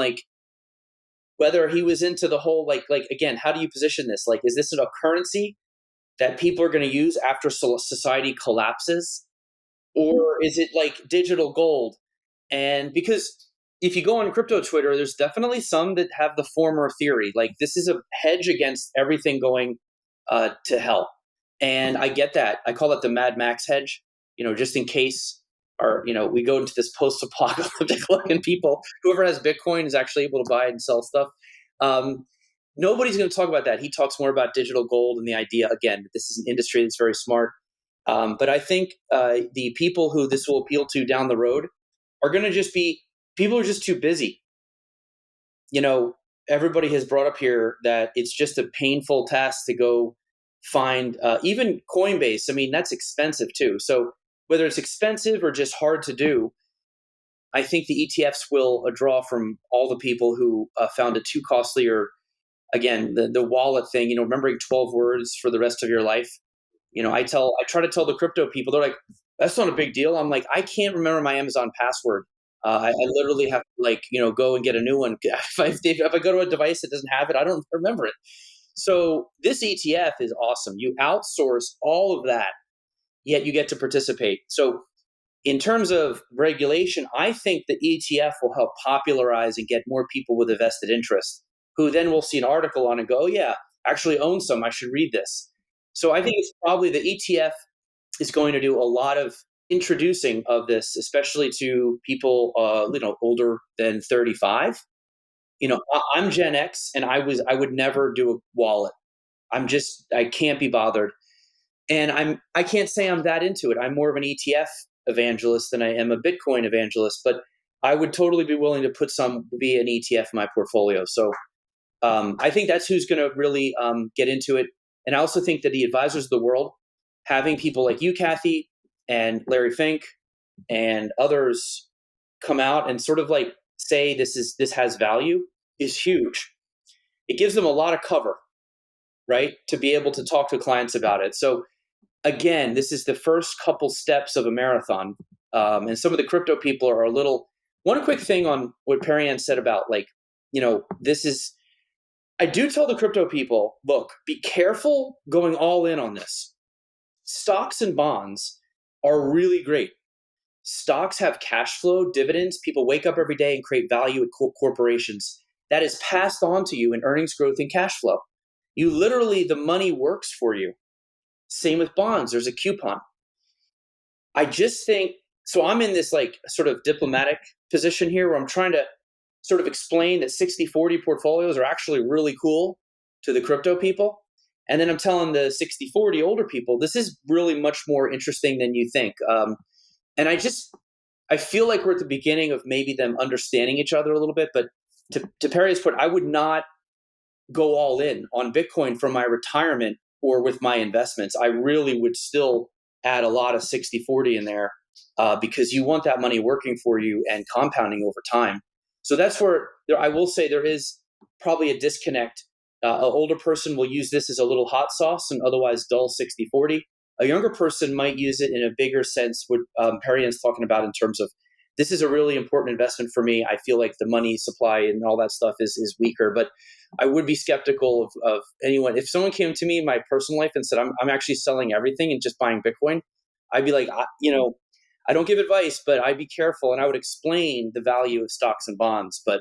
whether he was into the whole, again, how do you position this? Is this a currency that people are going to use after society collapses? Or is it like digital gold? And because if you go on crypto Twitter, there's definitely some that have the former theory. This is a hedge against everything going to hell. And I get that. I call it the Mad Max hedge, just in case we go into this post-apocalyptic look and whoever has Bitcoin is actually able to buy and sell stuff. Nobody's going to talk about that. He talks more about digital gold and the idea, again, that this is an industry that's very smart. But I think the people who this will appeal to down the road are going to just be people who are just too busy. Everybody has brought up here that it's just a painful task to go find even Coinbase. That's expensive too. So whether it's expensive or just hard to do, I think the ETFs will draw from all the people who found it too costly, or again, the wallet thing, remembering 12 words for the rest of your life. I try to tell the crypto people, they're like, that's not a big deal. I'm like, I can't remember my Amazon password. I literally have to go and get a new one. If I go to a device that doesn't have it, I don't remember it. So this ETF is awesome. You outsource all of that, yet you get to participate. So in terms of regulation, I think the ETF will help popularize and get more people with a vested interest, who then will see an article on and go, oh, yeah, actually own some. I should read this. So I think it's probably the ETF is going to do a lot of introducing of this, especially to people older than 35. I'm Gen X, and I would never do a wallet. I can't be bothered. And I can't say I'm that into it. I'm more of an ETF evangelist than I am a Bitcoin evangelist, but I would totally be willing to be an ETF in my portfolio. So I think that's who's going to really get into it. And I also think that the advisors of the world, having people like you, Cathie, and Larry Fink, and others come out and sort of say this has value is huge. It gives them a lot of cover, right, to be able to talk to clients about it. So again, this is the first couple steps of a marathon. And some of the crypto people are one quick thing on what Perianne said about I do tell the crypto people, look, be careful going all in on this. Stocks and bonds are really great. Stocks have cash flow, dividends. People wake up every day and create value at corporations. That is passed on to you in earnings growth and cash flow. The money works for you. Same with bonds. There's a coupon. I just think, so I'm in this sort of diplomatic position here where I'm trying to sort of explain that 60-40 portfolios are actually really cool to the crypto people. And then I'm telling the 60-40 older people, this is really much more interesting than you think. And I feel like we're at the beginning of maybe them understanding each other a little bit. But to Perry's point, I would not go all in on Bitcoin for my retirement or with my investments. I really would still add a lot of 60-40 in there because you want that money working for you and compounding over time. So that's where I will say there is probably a disconnect. An older person will use this as a little hot sauce and otherwise dull 60-40. A younger person might use it in a bigger sense, what Perianne's talking about in terms of this is a really important investment for me. I feel like the money supply and all that stuff is weaker, but I would be skeptical of anyone. If someone came to me in my personal life and said, I'm actually selling everything and just buying Bitcoin, I'd be like, I don't give advice, but I'd be careful. And I would explain the value of stocks and bonds. But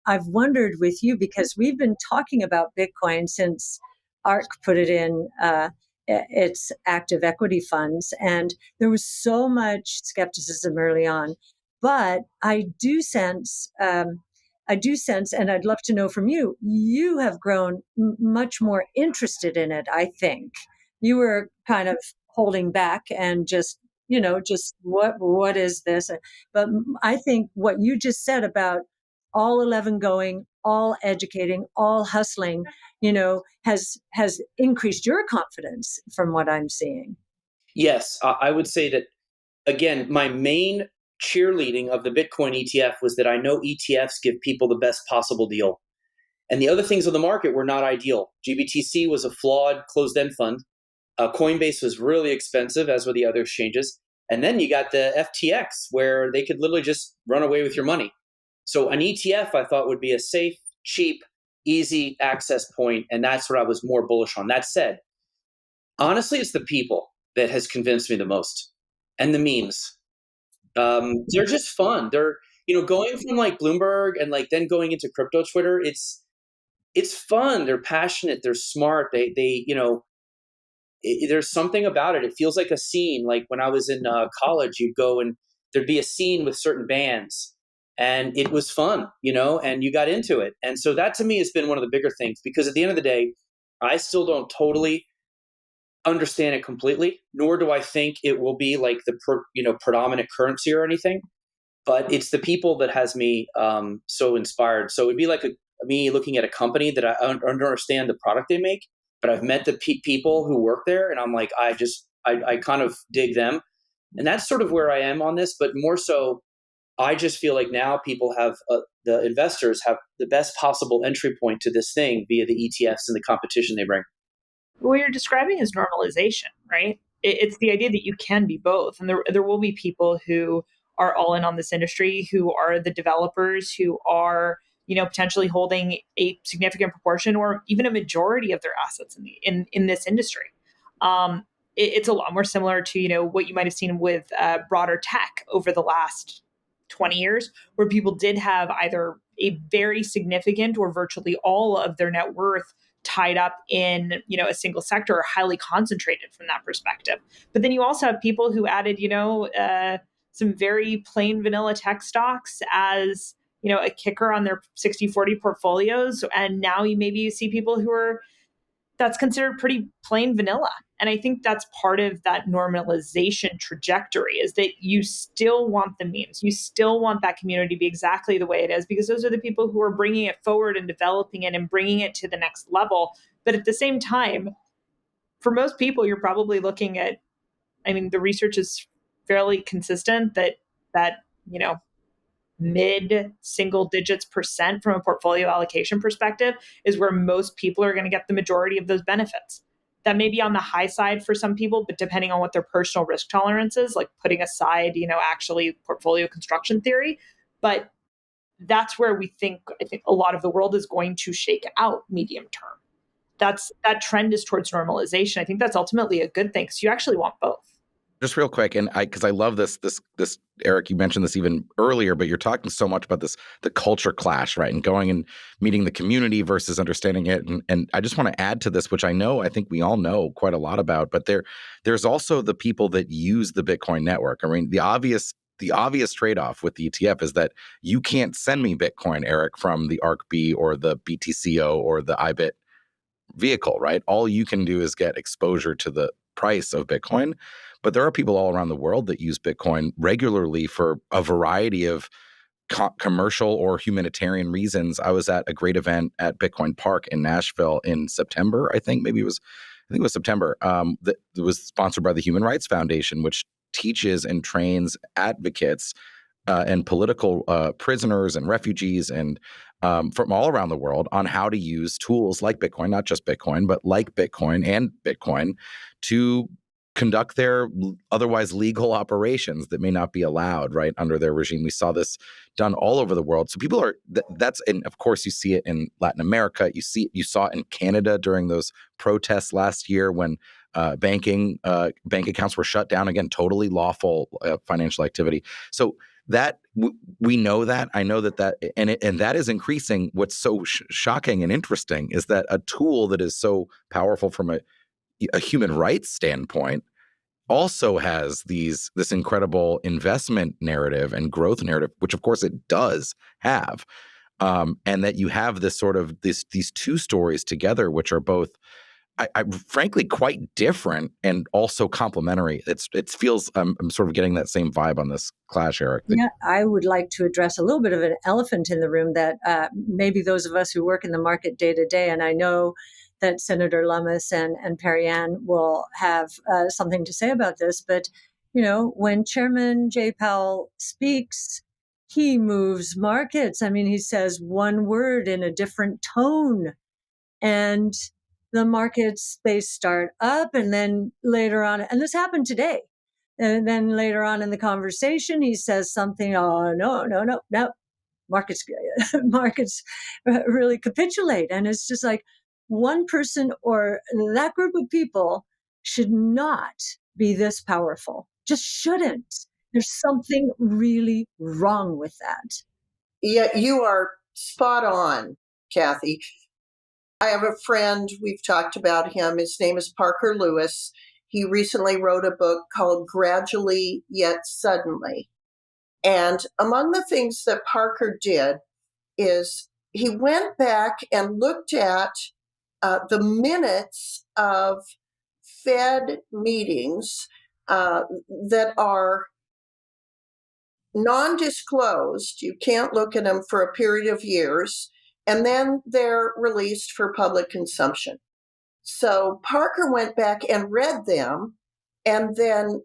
I've wondered with you, because we've been talking about Bitcoin since ARK put it in its active equity funds. And there was so much skepticism early on. But I do sense, and I'd love to know from you, you have grown much more interested in it, I think. You were kind of holding back and just what is this? But I think what you just said about all 11 going, all educating, all hustling, has increased your confidence from what I'm seeing. yes, I would say that, again, my main cheerleading of the Bitcoin ETF was that I know ETFs give people the best possible deal. And the other things on the market were not ideal. GBTC was a flawed closed-end fund. Coinbase was really expensive, as were the other exchanges. And then you got the FTX, where they could literally just run away with your money. So an ETF, I thought, would be a safe, cheap, easy access point, and that's what I was more bullish on. That said, honestly, it's the people that has convinced me the most, and the memes. They're just fun. They're going from like Bloomberg and like then going into crypto Twitter. It's fun. They're passionate. They're smart. There's something about it. It feels like a scene. Like when I was in college, you'd go and there'd be a scene with certain bands, and it was fun, and you got into it. And so that to me has been one of the bigger things, because at the end of the day, I still don't totally understand it completely, nor do I think it will be like the predominant currency or anything. But it's the people that has me so inspired. So it'd be like me looking at a company that I understand the product they make, but I've met the people who work there, and I'm like, I kind of dig them. And that's sort of where I am on this. But more so, I just feel like now people have, the investors have the best possible entry point to this thing via the ETFs and the competition they bring. What you're describing is normalization, right? It's the idea that you can be both. And there will be people who are all in on this industry, who are the developers, who are potentially holding a significant proportion or even a majority of their assets in this industry. It's a lot more similar to what you might have seen with broader tech over the last 20 years, where people did have either a very significant or virtually all of their net worth tied up in a single sector, or highly concentrated from that perspective. But then you also have people who added some very plain vanilla tech stocks as a kicker on their 60-40 portfolios. And now you see people that's considered pretty plain vanilla. And I think that's part of that normalization trajectory, is that you still want the memes. You still want that community to be exactly the way it is, because those are the people who are bringing it forward and developing it and bringing it to the next level. But at the same time, for most people, you're probably looking at, the research is fairly consistent that mid single digits percent from a portfolio allocation perspective is where most people are going to get the majority of those benefits. That may be on the high side for some people, but depending on what their personal risk tolerance is, like putting aside, actually portfolio construction theory. But that's where I think a lot of the world is going to shake out medium term. That trend is towards normalization. I think that's ultimately a good thing, because you actually want both. Just real quick, and because I love this, Eric, you mentioned this even earlier, but you're talking so much about the culture clash, right? And going and meeting the community versus understanding it. And I just want to add to this, which I think we all know quite a lot about, but there's also the people that use the Bitcoin network. The obvious trade-off with the ETF is that you can't send me Bitcoin, Eric, from the ARKB or the BTCO or the IBIT vehicle, right? All you can do is get exposure to the price of Bitcoin. But there are people all around the world that use Bitcoin regularly for a variety of commercial or humanitarian reasons. I was at a great event at Bitcoin Park in Nashville in September, I think maybe it was think it was September, that was sponsored by the Human Rights Foundation, which teaches and trains advocates and political prisoners and refugees and from all around the world on how to use tools like Bitcoin, not just Bitcoin, but like Bitcoin and Bitcoin to conduct their otherwise legal operations that may not be allowed, right, under their regime. We saw this done all over the world. So people are, and of course you see it in Latin America. You saw it in Canada during those protests last year when bank accounts were shut down, again, totally lawful financial activity. So that we know that. I know that and that is increasing. What's so shocking and interesting is that a tool that is so powerful from a human rights standpoint also has this incredible investment narrative and growth narrative, which of course it does have, and that you have this sort of these two stories together, which are both, I frankly quite different and also complementary. It feels I'm sort of getting that same vibe on this clash, Eric. Yeah, I would like to address a little bit of an elephant in the room that maybe those of us who work in the market day to day, and I know that Senator Lummis and Perianne will have something to say about this, but when Chairman Jay Powell speaks, he moves markets. I mean, he says one word in a different tone, and the markets, they start up, and then later on, and this happened today, and then later on in the conversation, he says something, oh, no, markets really capitulate. And it's just like one person or that group of people should not be this powerful, just shouldn't. There's something really wrong with that. Yeah, you are spot on, Cathie. I have a friend, we've talked about him. His name is Parker Lewis. He recently wrote a book called Gradually Yet Suddenly. And among the things that Parker did is he went back and looked at the minutes of Fed meetings that are non-disclosed. You can't look at them for a period of years. And then they're released for public consumption. So Parker went back and read them and then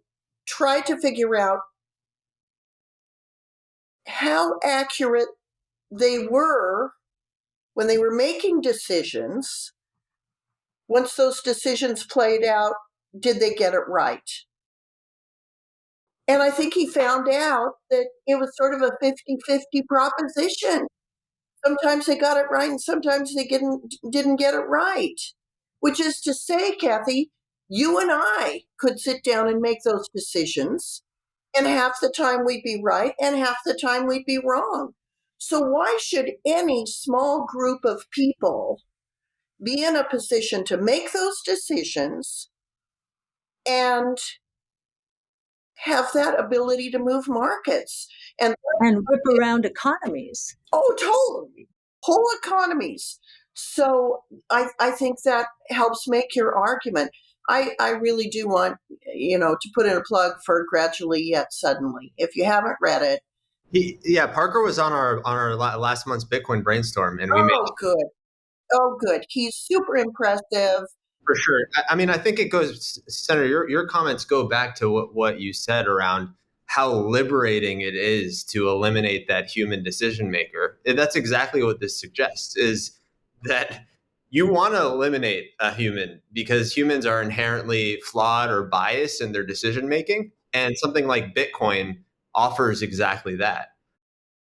tried to figure out how accurate they were when they were making decisions. Once those decisions played out, did they get it right? And I think he found out that it was sort of a 50-50 proposition. Sometimes they got it right and sometimes they didn't get it right. Which is to say, Cathie, you and I could sit down and make those decisions, and half the time we'd be right and half the time we'd be wrong. So why should any small group of people be in a position to make those decisions and have that ability to move markets and whip around economies? Oh, totally. Whole economies. So I think that helps make your argument. I really do want, to put in a plug for Gradually Yet Suddenly. If you haven't read it. Parker was on our last month's Bitcoin Brainstorm, and we good. Oh, good. He's super impressive. For sure. I mean, I think it goes, Senator, your comments go back to what you said around how liberating it is to eliminate that human decision maker. That's exactly what this suggests, is that you want to eliminate a human because humans are inherently flawed or biased in their decision making. And something like Bitcoin offers exactly that.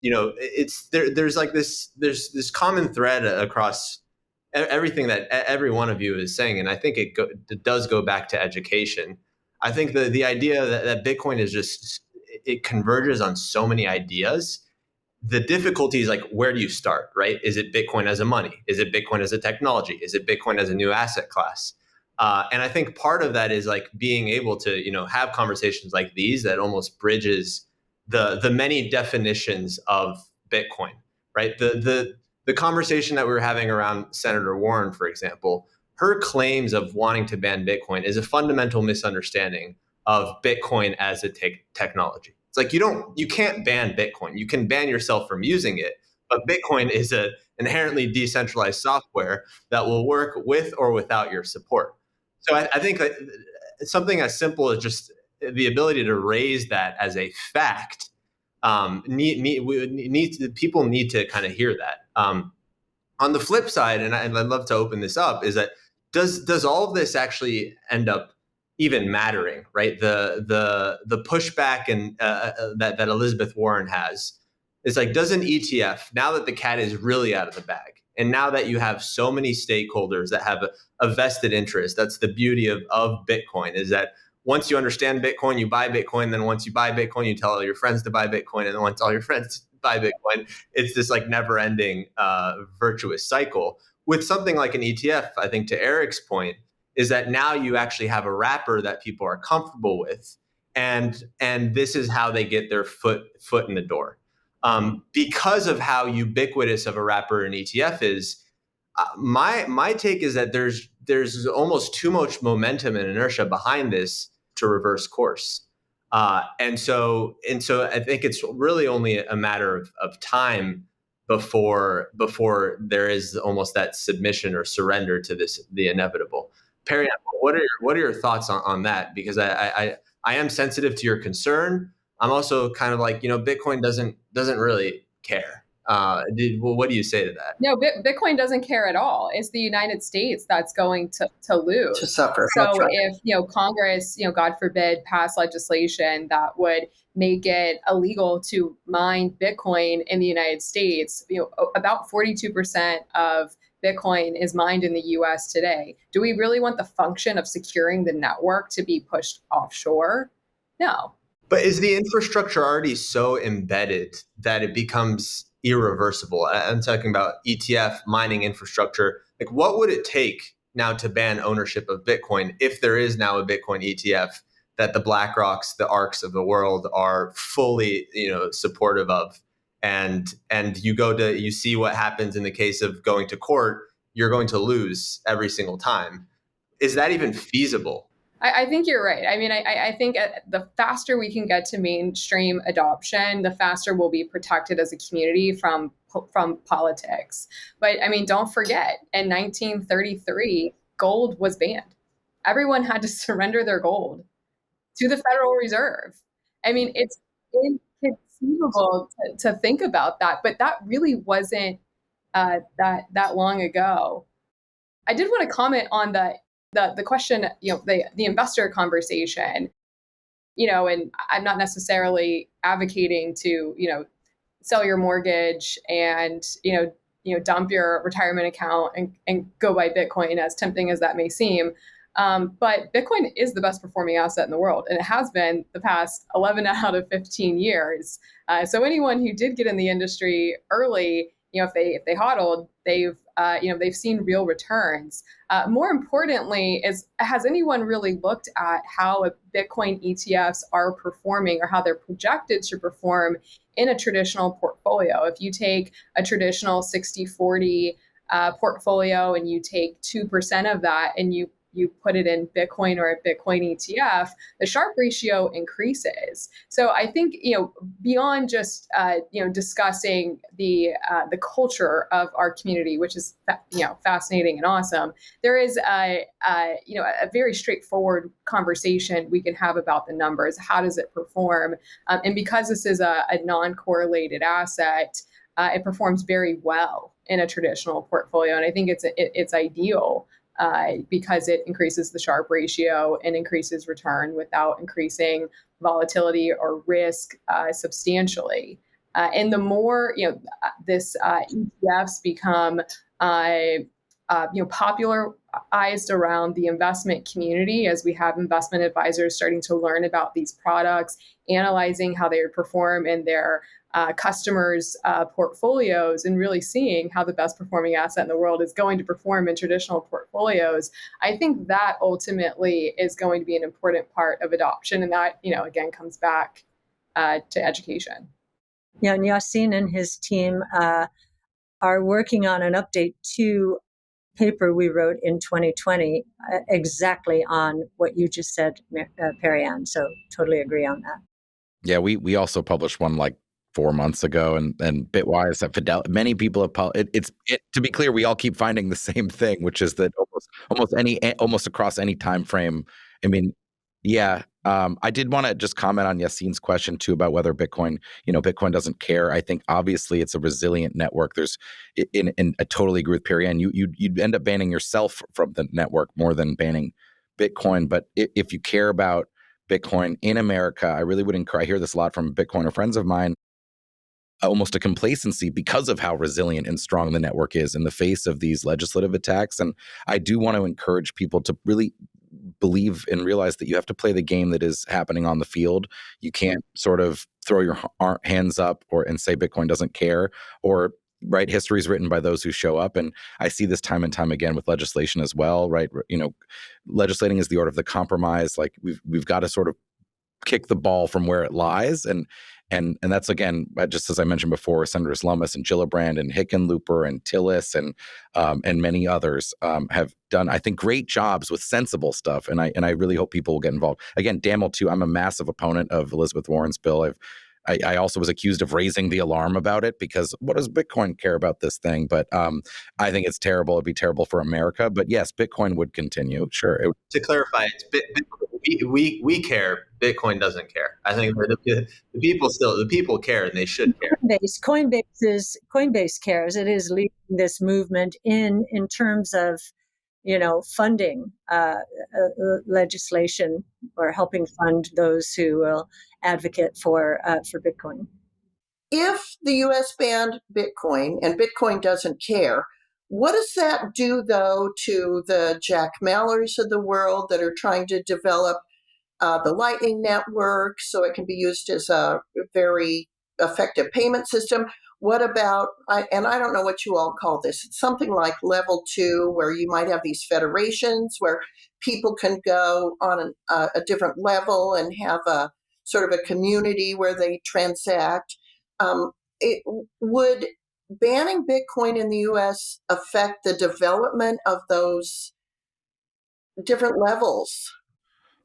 There's this common thread across everything that every one of you is saying. And I think it does go back to education. I think the idea that Bitcoin is it converges on so many ideas. The difficulty is like, where do you start, right? Is it Bitcoin as a money? Is it Bitcoin as a technology? Is it Bitcoin as a new asset class? And I think part of that is like being able to, have conversations like these that almost bridges the many definitions of Bitcoin, right? The conversation that we were having around Senator Warren, for example, her claims of wanting to ban Bitcoin is a fundamental misunderstanding of Bitcoin as a technology. It's like you can't ban Bitcoin. You can ban yourself from using it, but Bitcoin is an inherently decentralized software that will work with or without your support. So I think that something as simple as just the ability to raise that as a fact, people need to kind of hear that. On the flip side, and I'd love to open this up, is that does all of this actually end up even mattering, right? The pushback and that Elizabeth Warren has is like, does an ETF, now that the cat is really out of the bag, and now that you have so many stakeholders that have a vested interest, that's the beauty of Bitcoin, is that once you understand Bitcoin, you buy Bitcoin. Then once you buy Bitcoin, you tell all your friends to buy Bitcoin. And then once all your friends buy Bitcoin, it's this like never ending virtuous cycle. With something like an ETF, I think to Eric's point, is that now you actually have a wrapper that people are comfortable with. And this is how they get their foot in the door. Because of how ubiquitous of a wrapper an ETF is, my take is that there's almost too much momentum and inertia behind this to reverse course. And so I think it's really only a matter of time before there is almost that submission or surrender to the inevitable. Perianne, what are your thoughts on that? Because I am sensitive to your concern. I'm also kind of like, Bitcoin doesn't really care. What do you say to that? No, Bitcoin doesn't care at all. It's the United States that's going to lose. To suffer. So if, Congress, God forbid, passed legislation that would make it illegal to mine Bitcoin in the United States, about 42% of Bitcoin is mined in the US today. Do we really want the function of securing the network to be pushed offshore? No. But is the infrastructure already so embedded that it becomes irreversible? I'm talking about ETF mining infrastructure. Like, what would it take now to ban ownership of Bitcoin if there is now a Bitcoin ETF that the BlackRocks, the ARKs of the world are fully, supportive of? And you see what happens in the case of going to court, you're going to lose every single time. Is that even feasible? I think you're right. I mean, I think the faster we can get to mainstream adoption, the faster we'll be protected as a community from politics. But I mean, don't forget, in 1933, gold was banned. Everyone had to surrender their gold to the Federal Reserve. I mean, it's inconceivable to think about that, but that really wasn't that long ago. I did want to comment on the question, the investor conversation, and I'm not necessarily advocating to, sell your mortgage and, dump your retirement account and go buy Bitcoin, as tempting as that may seem. But Bitcoin is the best performing asset in the world, and it has been the past 11 out of 15 years. So anyone who did get in the industry early, if they hodled, they've seen real returns. More importantly, has anyone really looked at how Bitcoin ETFs are performing or how they're projected to perform in a traditional portfolio? If you take a traditional 60-40 portfolio and you take 2% of that and you put it in Bitcoin or a Bitcoin ETF, the Sharpe ratio increases. So I think, beyond just, discussing the culture of our community, which is, fascinating and awesome, there is a very straightforward conversation we can have about the numbers. How does it perform? And because this is a non-correlated asset, it performs very well in a traditional portfolio. And I think it's ideal. Because it increases the Sharpe ratio and increases return without increasing volatility or risk substantially. And the more this ETFs become popularized around the investment community, as we have investment advisors starting to learn about these products, analyzing how they perform in their customers' portfolios, and really seeing how the best performing asset in the world is going to perform in traditional portfolios, I think that ultimately is going to be an important part of adoption. And that, again, comes back to education. Yeah, and Yassine and his team are working on an update to paper we wrote in 2020, exactly on what you just said, Perianne. So totally agree on that. Yeah, we also published one like 4 months ago, and Bitwise at Fidel. Many people have. To be clear, we all keep finding the same thing, which is that almost across any time frame. I mean, yeah. I did want to just comment on Yassine's question too about whether Bitcoin doesn't care. I think obviously it's a resilient network. I totally agree with Perianne. You'd end up banning yourself from the network more than banning Bitcoin. But if you care about Bitcoin in America, I really would encourage. I hear this a lot from Bitcoiner friends of mine. Almost a complacency because of how resilient and strong the network is in the face of these legislative attacks. And I do want to encourage people to really believe and realize that you have to play the game that is happening on the field. You can't sort of throw your hands up and say Bitcoin doesn't care, or right, history is written by those who show up. And I see this time and time again with legislation as well, right? Legislating is the art of the compromise. Like we've got to sort of kick the ball from where it lies. And that's, again, just as I mentioned before, Senators Lummis and Gillibrand and Hickenlooper and Tillis and many others have done, I think, great jobs with sensible stuff. And I really hope people will get involved. Again, Damel too, I'm a massive opponent of Elizabeth Warren's bill. I also was accused of raising the alarm about it because what does Bitcoin care about this thing? But I think it's terrible. It'd be terrible for America. But yes, Bitcoin would continue. Sure. To clarify, we care. Bitcoin doesn't care. I think the people care, and they should care. Coinbase cares. It is leading this movement in terms of funding legislation or helping fund those who will advocate for Bitcoin. If the U.S. banned Bitcoin and Bitcoin doesn't care, what does that do, though, to the Jack Mallers of the world that are trying to develop the Lightning Network so it can be used as a very effective payment system? What about, and I don't know what you all call this, it's something like level 2, where you might have these federations where people can go on a different level and have a sort of a community where they transact. Would banning Bitcoin in the U.S. affect the development of those different levels?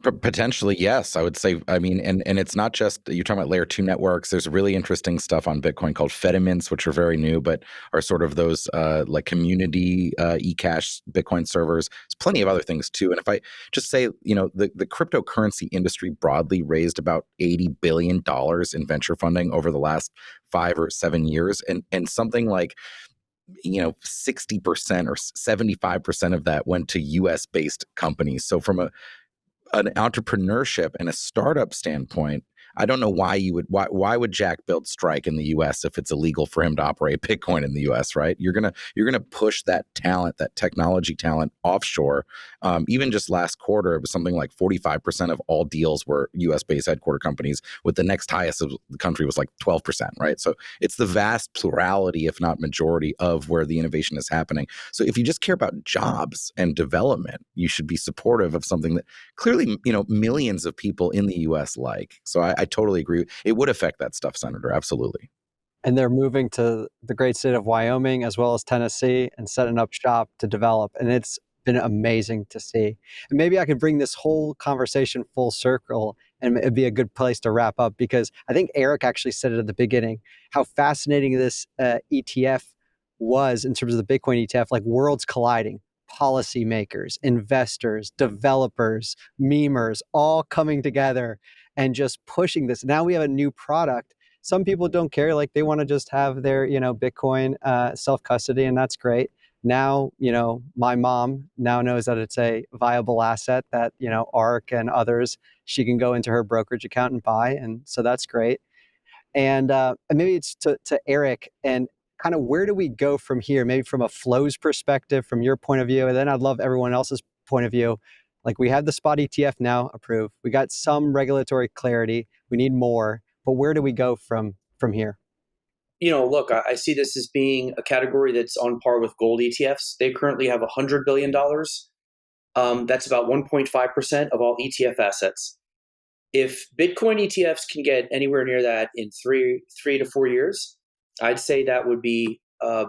Potentially, yes. I would say, I mean, and it's not just, you're talking about layer 2 networks. There's really interesting stuff on Bitcoin called Fedimints, which are very new, but are sort of those like community eCash Bitcoin servers. There's plenty of other things too. And if I just say, the cryptocurrency industry broadly raised about $80 billion in venture funding over the last 5 or 7 years. And something like 60% or 75% of that went to US based companies. So from an entrepreneurship and a startup standpoint, I don't know why why would Jack build Strike in the US if it's illegal for him to operate Bitcoin in the US, right? You're gonna push that talent, that technology talent offshore. Even just last quarter, it was something like 45% of all deals were US based headquarter companies, with the next highest of the country was like 12%, right? So it's the vast plurality, if not majority, of where the innovation is happening. So if you just care about jobs and development, you should be supportive of something that clearly, millions of people in the US like. So I totally agree. It would affect that stuff, Senator. Absolutely. And they're moving to the great state of Wyoming as well as Tennessee and setting up shop to develop. And it's been amazing to see. And maybe I could bring this whole conversation full circle, and it'd be a good place to wrap up, because I think Eric actually said it at the beginning, how fascinating this ETF was in terms of the Bitcoin ETF, like worlds colliding. Policymakers, investors, developers, memers, all coming together and just pushing this. Now we have a new product. Some people don't care, like they want to just have their, Bitcoin self-custody, and that's great. Now, my mom now knows that it's a viable asset that, ARK and others, she can go into her brokerage account and buy, and so that's great. And maybe it's to Eric, and kind of where do we go from here? Maybe from a flows perspective, from your point of view, and then I'd love everyone else's point of view. Like, we have the spot ETF now approved. We got some regulatory clarity. We need more, but where do we go from here? Look, I see this as being a category that's on par with gold ETFs. They currently have $100 billion. That's about 1.5% of all ETF assets. If Bitcoin ETFs can get anywhere near that in 3 to 4 years, I'd say that would be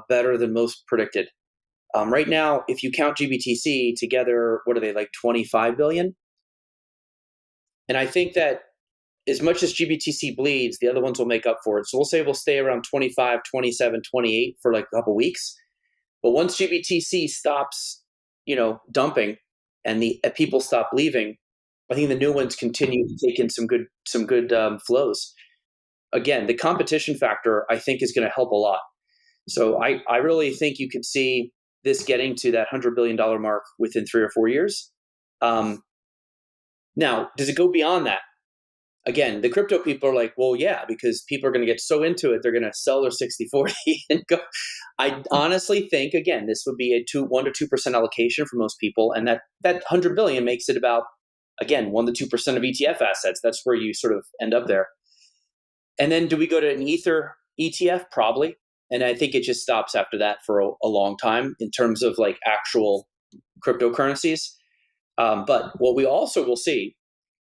better than most predicted. Right now, if you count GBTC together, what are they, like 25 billion? And I think that as much as GBTC bleeds, the other ones will make up for it. So we'll say we'll stay around 25, 27, 28 for like a couple weeks. But once GBTC stops, dumping and the people stop leaving, I think the new ones continue to take in some good flows. Again, the competition factor, I think, is going to help a lot. So I really think you could see this getting to that $100 billion mark within 3 or 4 years. Now, does it go beyond that? Again, the crypto people are like, well, yeah, because people are going to get so into it, they're going to sell their 60-40 and go. I honestly think, again, this would be a 1 to 2% allocation for most people. And that 100 billion makes it about, again, 1 to 2% of ETF assets. That's where you sort of end up there. And then do we go to an Ether ETF? Probably. And I think it just stops after that for a long time in terms of like actual cryptocurrencies. But what we also will see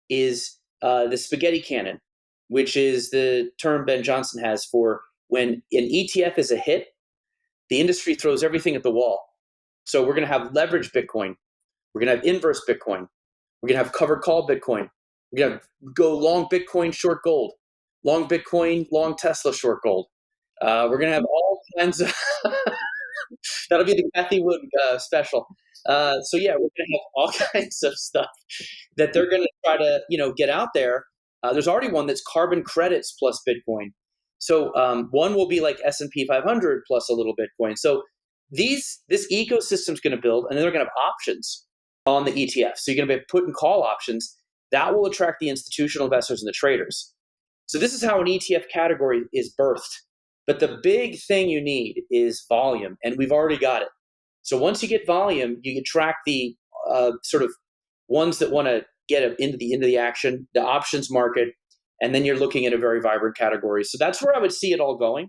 is the spaghetti cannon, which is the term Ben Johnson has for when an ETF is a hit, the industry throws everything at the wall. So we're going to have leveraged Bitcoin. We're going to have inverse Bitcoin. We're going to have covered call Bitcoin. We're going to go long Bitcoin, short gold. Long Bitcoin, long Tesla, short gold. We're going to have all kinds of that'll be the Cathie Wood special. So yeah, we're going to have all kinds of stuff that they're going to try to get out there. There's already one that's carbon credits plus Bitcoin. So one will be like S&P 500 plus a little Bitcoin. So this ecosystem is going to build, and then they're going to have options on the ETF. So you're going to be put and call options that will attract the institutional investors and the traders. So this is how an ETF category is birthed. But the big thing you need is volume, and we've already got it. So once you get volume, you can track the sort of ones that want to get into the action, the options market, and then you're looking at a very vibrant category. So that's where I would see it all going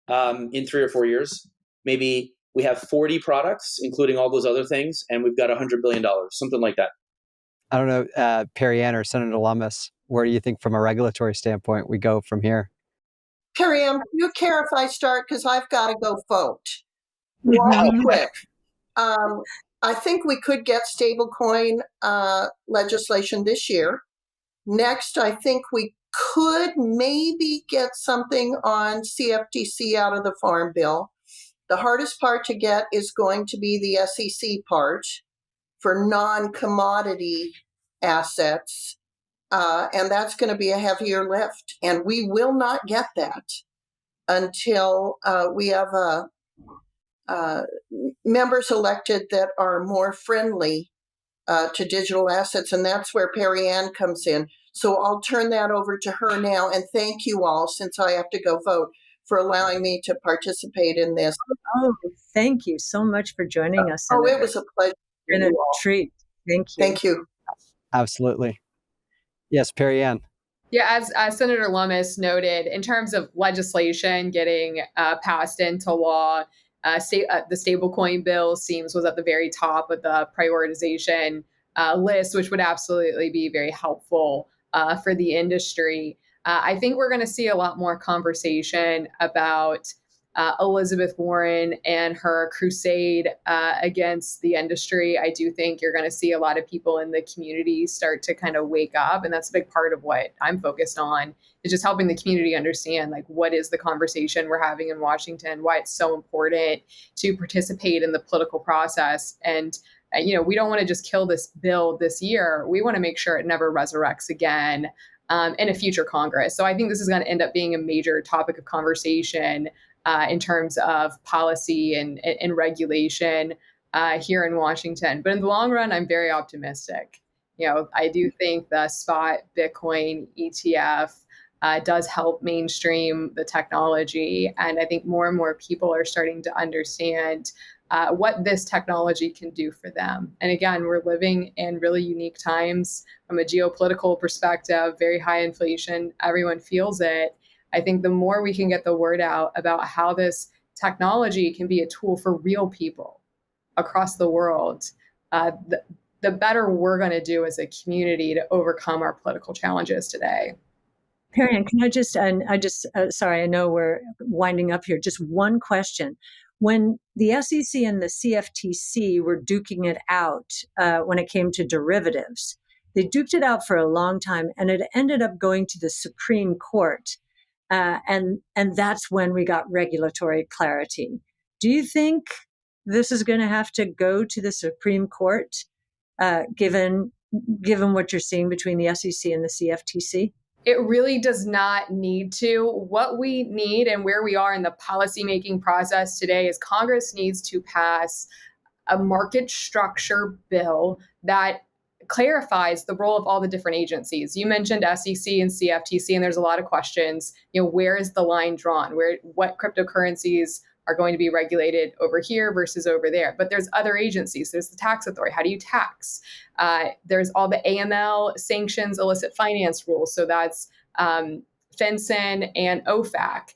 in 3 or 4 years. Maybe we have 40 products, including all those other things, and we've got $100 billion, something like that. I don't know, Perianne or Senator Lummis, where do you think from a regulatory standpoint we go from here? Perianne, do you care if I start? Because I've got to go vote. Real quick. I think we could get stablecoin legislation this year. Next, I think we could maybe get something on CFTC out of the Farm Bill. The hardest part to get is going to be the SEC part for non-commodity assets. And that's going to be a heavier lift. And we will not get that until we have members elected that are more friendly to digital assets. And that's where Perianne comes in. So I'll turn that over to her now. And thank you all, since I have to go vote, for allowing me to participate in this. Oh, thank you so much for joining us. Oh, it was a pleasure. Been a treat. Thank you. Thank you. Absolutely. Yes, Perianne. Yeah, as Senator Lummis noted, in terms of legislation getting passed into law, the stablecoin bill was at the very top of the prioritization list, which would absolutely be very helpful for the industry. I think we're going to see a lot more conversation about Elizabeth Warren and her crusade against the industry. I do think you're going to see a lot of people in the community start to kind of wake up. And that's a big part of what I'm focused on, is just helping the community understand, like, what is the conversation we're having in Washington, why it's so important to participate in the political process. And, we don't want to just kill this bill this year. We want to make sure it never resurrects again in a future Congress. So I think this is going to end up being a major topic of conversation in terms of policy and regulation here in Washington. But in the long run, I'm very optimistic. I do think the spot Bitcoin ETF does help mainstream the technology. And I think more and more people are starting to understand what this technology can do for them. And again, we're living in really unique times from a geopolitical perspective, very high inflation, everyone feels it. I think the more we can get the word out about how this technology can be a tool for real people across the world, the better we're going to do as a community to overcome our political challenges today. Perianne, can I just, sorry, I know we're winding up here. Just one question. When the SEC and the CFTC were duking it out when it came to derivatives, They duked it out for a long time, and it ended up going to the Supreme Court. And that's when we got regulatory clarity. Do you think this is going to have to go to the Supreme Court, given what you're seeing between the SEC and the CFTC? It really does not need to. What we need and where we are in the policymaking process today is Congress needs to pass a market structure bill that clarifies the role of all the different agencies. You mentioned SEC and CFTC, and there's a lot of questions. Where is the line drawn? What cryptocurrencies are going to be regulated over here versus over there? But there's other agencies. There's the tax authority. How do you tax? There's all the AML sanctions, illicit finance rules. So that's FinCEN and OFAC.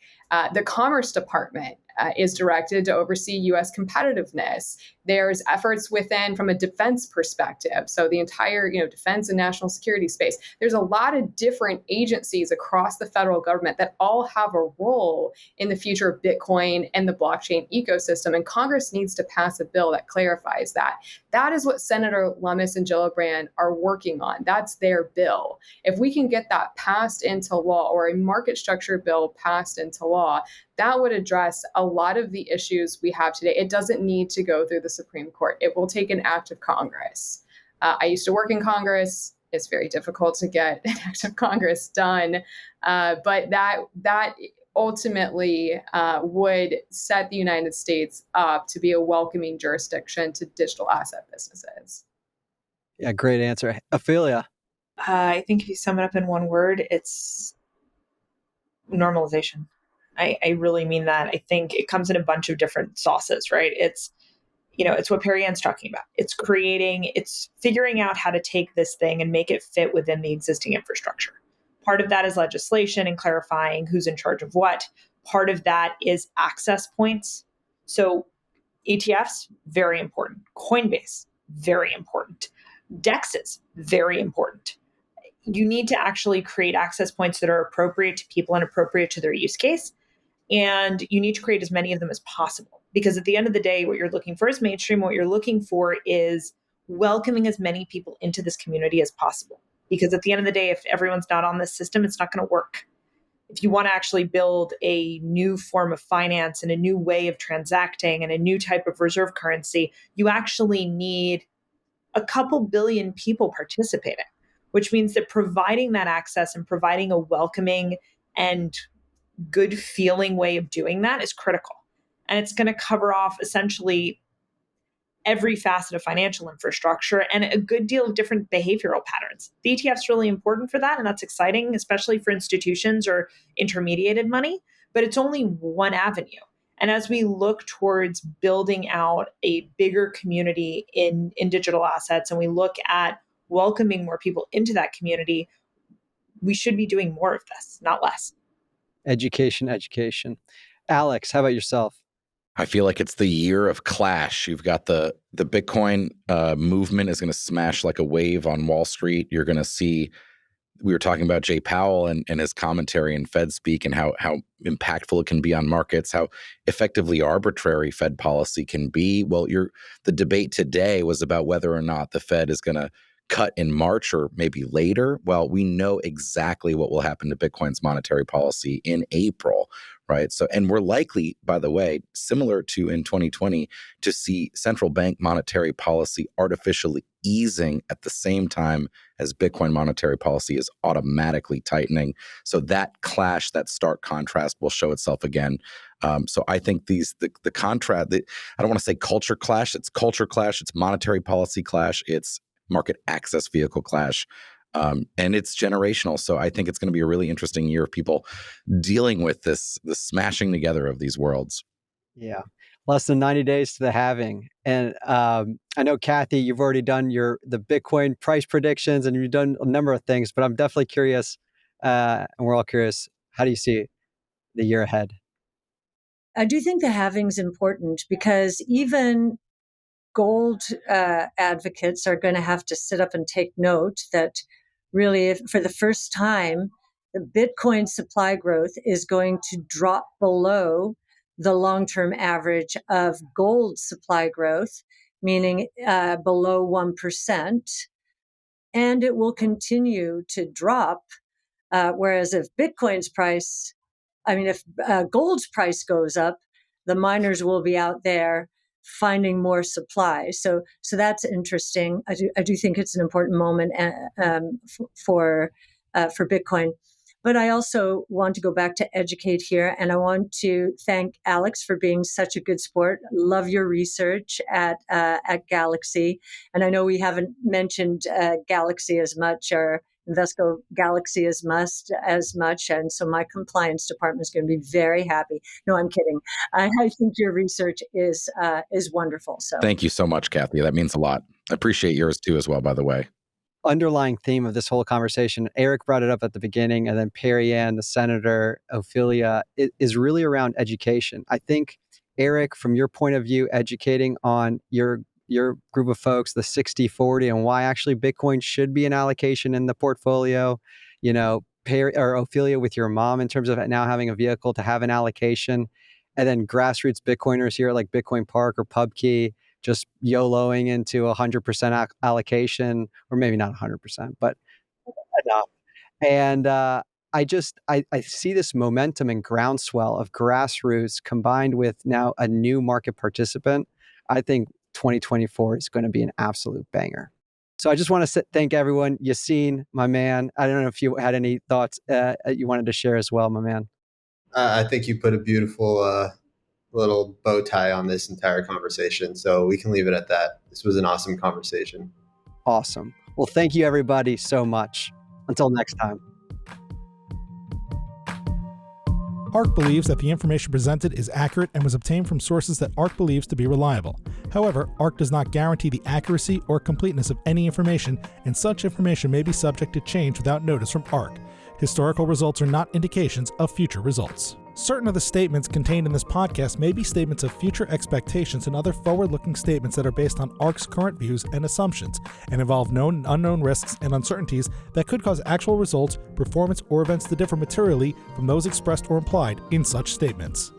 The Commerce Department is directed to oversee U.S. competitiveness. There's efforts within from a defense perspective. So the entire, defense and national security space. There's a lot of different agencies across the federal government that all have a role in the future of Bitcoin and the blockchain ecosystem. And Congress needs to pass a bill that clarifies that. That is what Senator Lummis and Gillibrand are working on. That's their bill. If we can get that passed into law, or a market structure bill passed into law, that would address a lot of the issues we have today. It doesn't need to go through the Supreme Court. It will take an act of Congress. I used to work in Congress. It's very difficult to get an act of Congress done, but that ultimately would set the United States up to be a welcoming jurisdiction to digital asset businesses. Yeah, great answer. Ophelia. I think if you sum it up in one word, it's normalization. I really mean that. I think it comes in a bunch of different sauces, right? It's what Perianne's talking about. It's figuring out how to take this thing and make it fit within the existing infrastructure. Part of that is legislation and clarifying who's in charge of what. Part of that is access points. So ETFs, very important. Coinbase, very important. DEXs, very important. You need to actually create access points that are appropriate to people and appropriate to their use case. And you need to create as many of them as possible. Because at the end of the day, what you're looking for is mainstream. What you're looking for is welcoming as many people into this community as possible. Because at the end of the day, if everyone's not on this system, it's not going to work. If you want to actually build a new form of finance and a new way of transacting and a new type of reserve currency, you actually need a couple billion people participating, which means that providing that access and providing a welcoming and good feeling way of doing that is critical. And it's going to cover off essentially every facet of financial infrastructure and a good deal of different behavioral patterns. The ETF is really important for that, and that's exciting, especially for institutions or intermediated money, but it's only one avenue. And as we look towards building out a bigger community in digital assets, and we look at welcoming more people into that community, we should be doing more of this, not less. Education. Alex, how about yourself? I feel like it's the year of clash. You've got the Bitcoin movement is going to smash like a wave on Wall Street. You're going to see, we were talking about Jay Powell and his commentary in Fed Speak and how impactful it can be on markets, how effectively arbitrary Fed policy can be. Well, the debate today was about whether or not the Fed is going to cut in March or maybe later. Well, we know exactly what will happen to Bitcoin's monetary policy in April, right? So, and we're likely, by the way, similar to in 2020, to see central bank monetary policy artificially easing at the same time as Bitcoin monetary policy is automatically tightening. So that clash, that stark contrast will show itself again. So I think the contrast, I don't want to say culture clash, it's culture clash, it's monetary policy clash, it's market access vehicle clash. And it's generational. So I think it's going to be a really interesting year of people dealing with the smashing together of these worlds. Yeah. Less than 90 days to the halving. And I know, Cathie, you've already done the Bitcoin price predictions and you've done a number of things, but I'm definitely curious, and we're all curious, how do you see the year ahead? I do think the halving is important because even gold advocates are going to have to sit up and take note that really, for the first time, the Bitcoin supply growth is going to drop below the long-term average of gold supply growth, meaning below 1%. and it will continue to drop. Whereas if Bitcoin's price, if gold's price goes up, the miners will be out there finding more supply. So that's interesting. I do think it's an important moment for Bitcoin. But I also want to go back to educate here, and I want to thank Alex for being such a good sport. Love your research at Galaxy, and I know we haven't mentioned Galaxy as much or Invesco Galaxy as much, and so my compliance department is going to be very happy. No, I'm kidding. I think your research is wonderful. So thank you so much, Cathie. That means a lot. I appreciate yours too, as well, by the way. Underlying theme of this whole conversation, Eric brought it up at the beginning, and then Perianne, the senator, Ophelia, is really around education. I think, Eric, from your point of view, educating on your group of folks, the 60-40, and why actually Bitcoin should be an allocation in the portfolio, or Ophelia with your mom in terms of now having a vehicle to have an allocation, and then grassroots Bitcoiners here like Bitcoin Park or PubKey, just YOLOing into 100% allocation, or maybe not 100%, but enough. And I see this momentum and groundswell of grassroots combined with now a new market participant. I think 2024 is going to be an absolute banger. So I just want to thank everyone. Yassine, my man. I don't know if you had any thoughts you wanted to share as well, my man. I think you put a beautiful little bow tie on this entire conversation. So we can leave it at that. This was an awesome conversation. Awesome. Well, thank you everybody so much. Until next time. ARK believes that the information presented is accurate and was obtained from sources that ARK believes to be reliable. However, ARK does not guarantee the accuracy or completeness of any information, and such information may be subject to change without notice from ARK. Historical results are not indications of future results. Certain of the statements contained in this podcast may be statements of future expectations and other forward-looking statements that are based on ARK's current views and assumptions and involve known and unknown risks and uncertainties that could cause actual results, performance, or events to differ materially from those expressed or implied in such statements.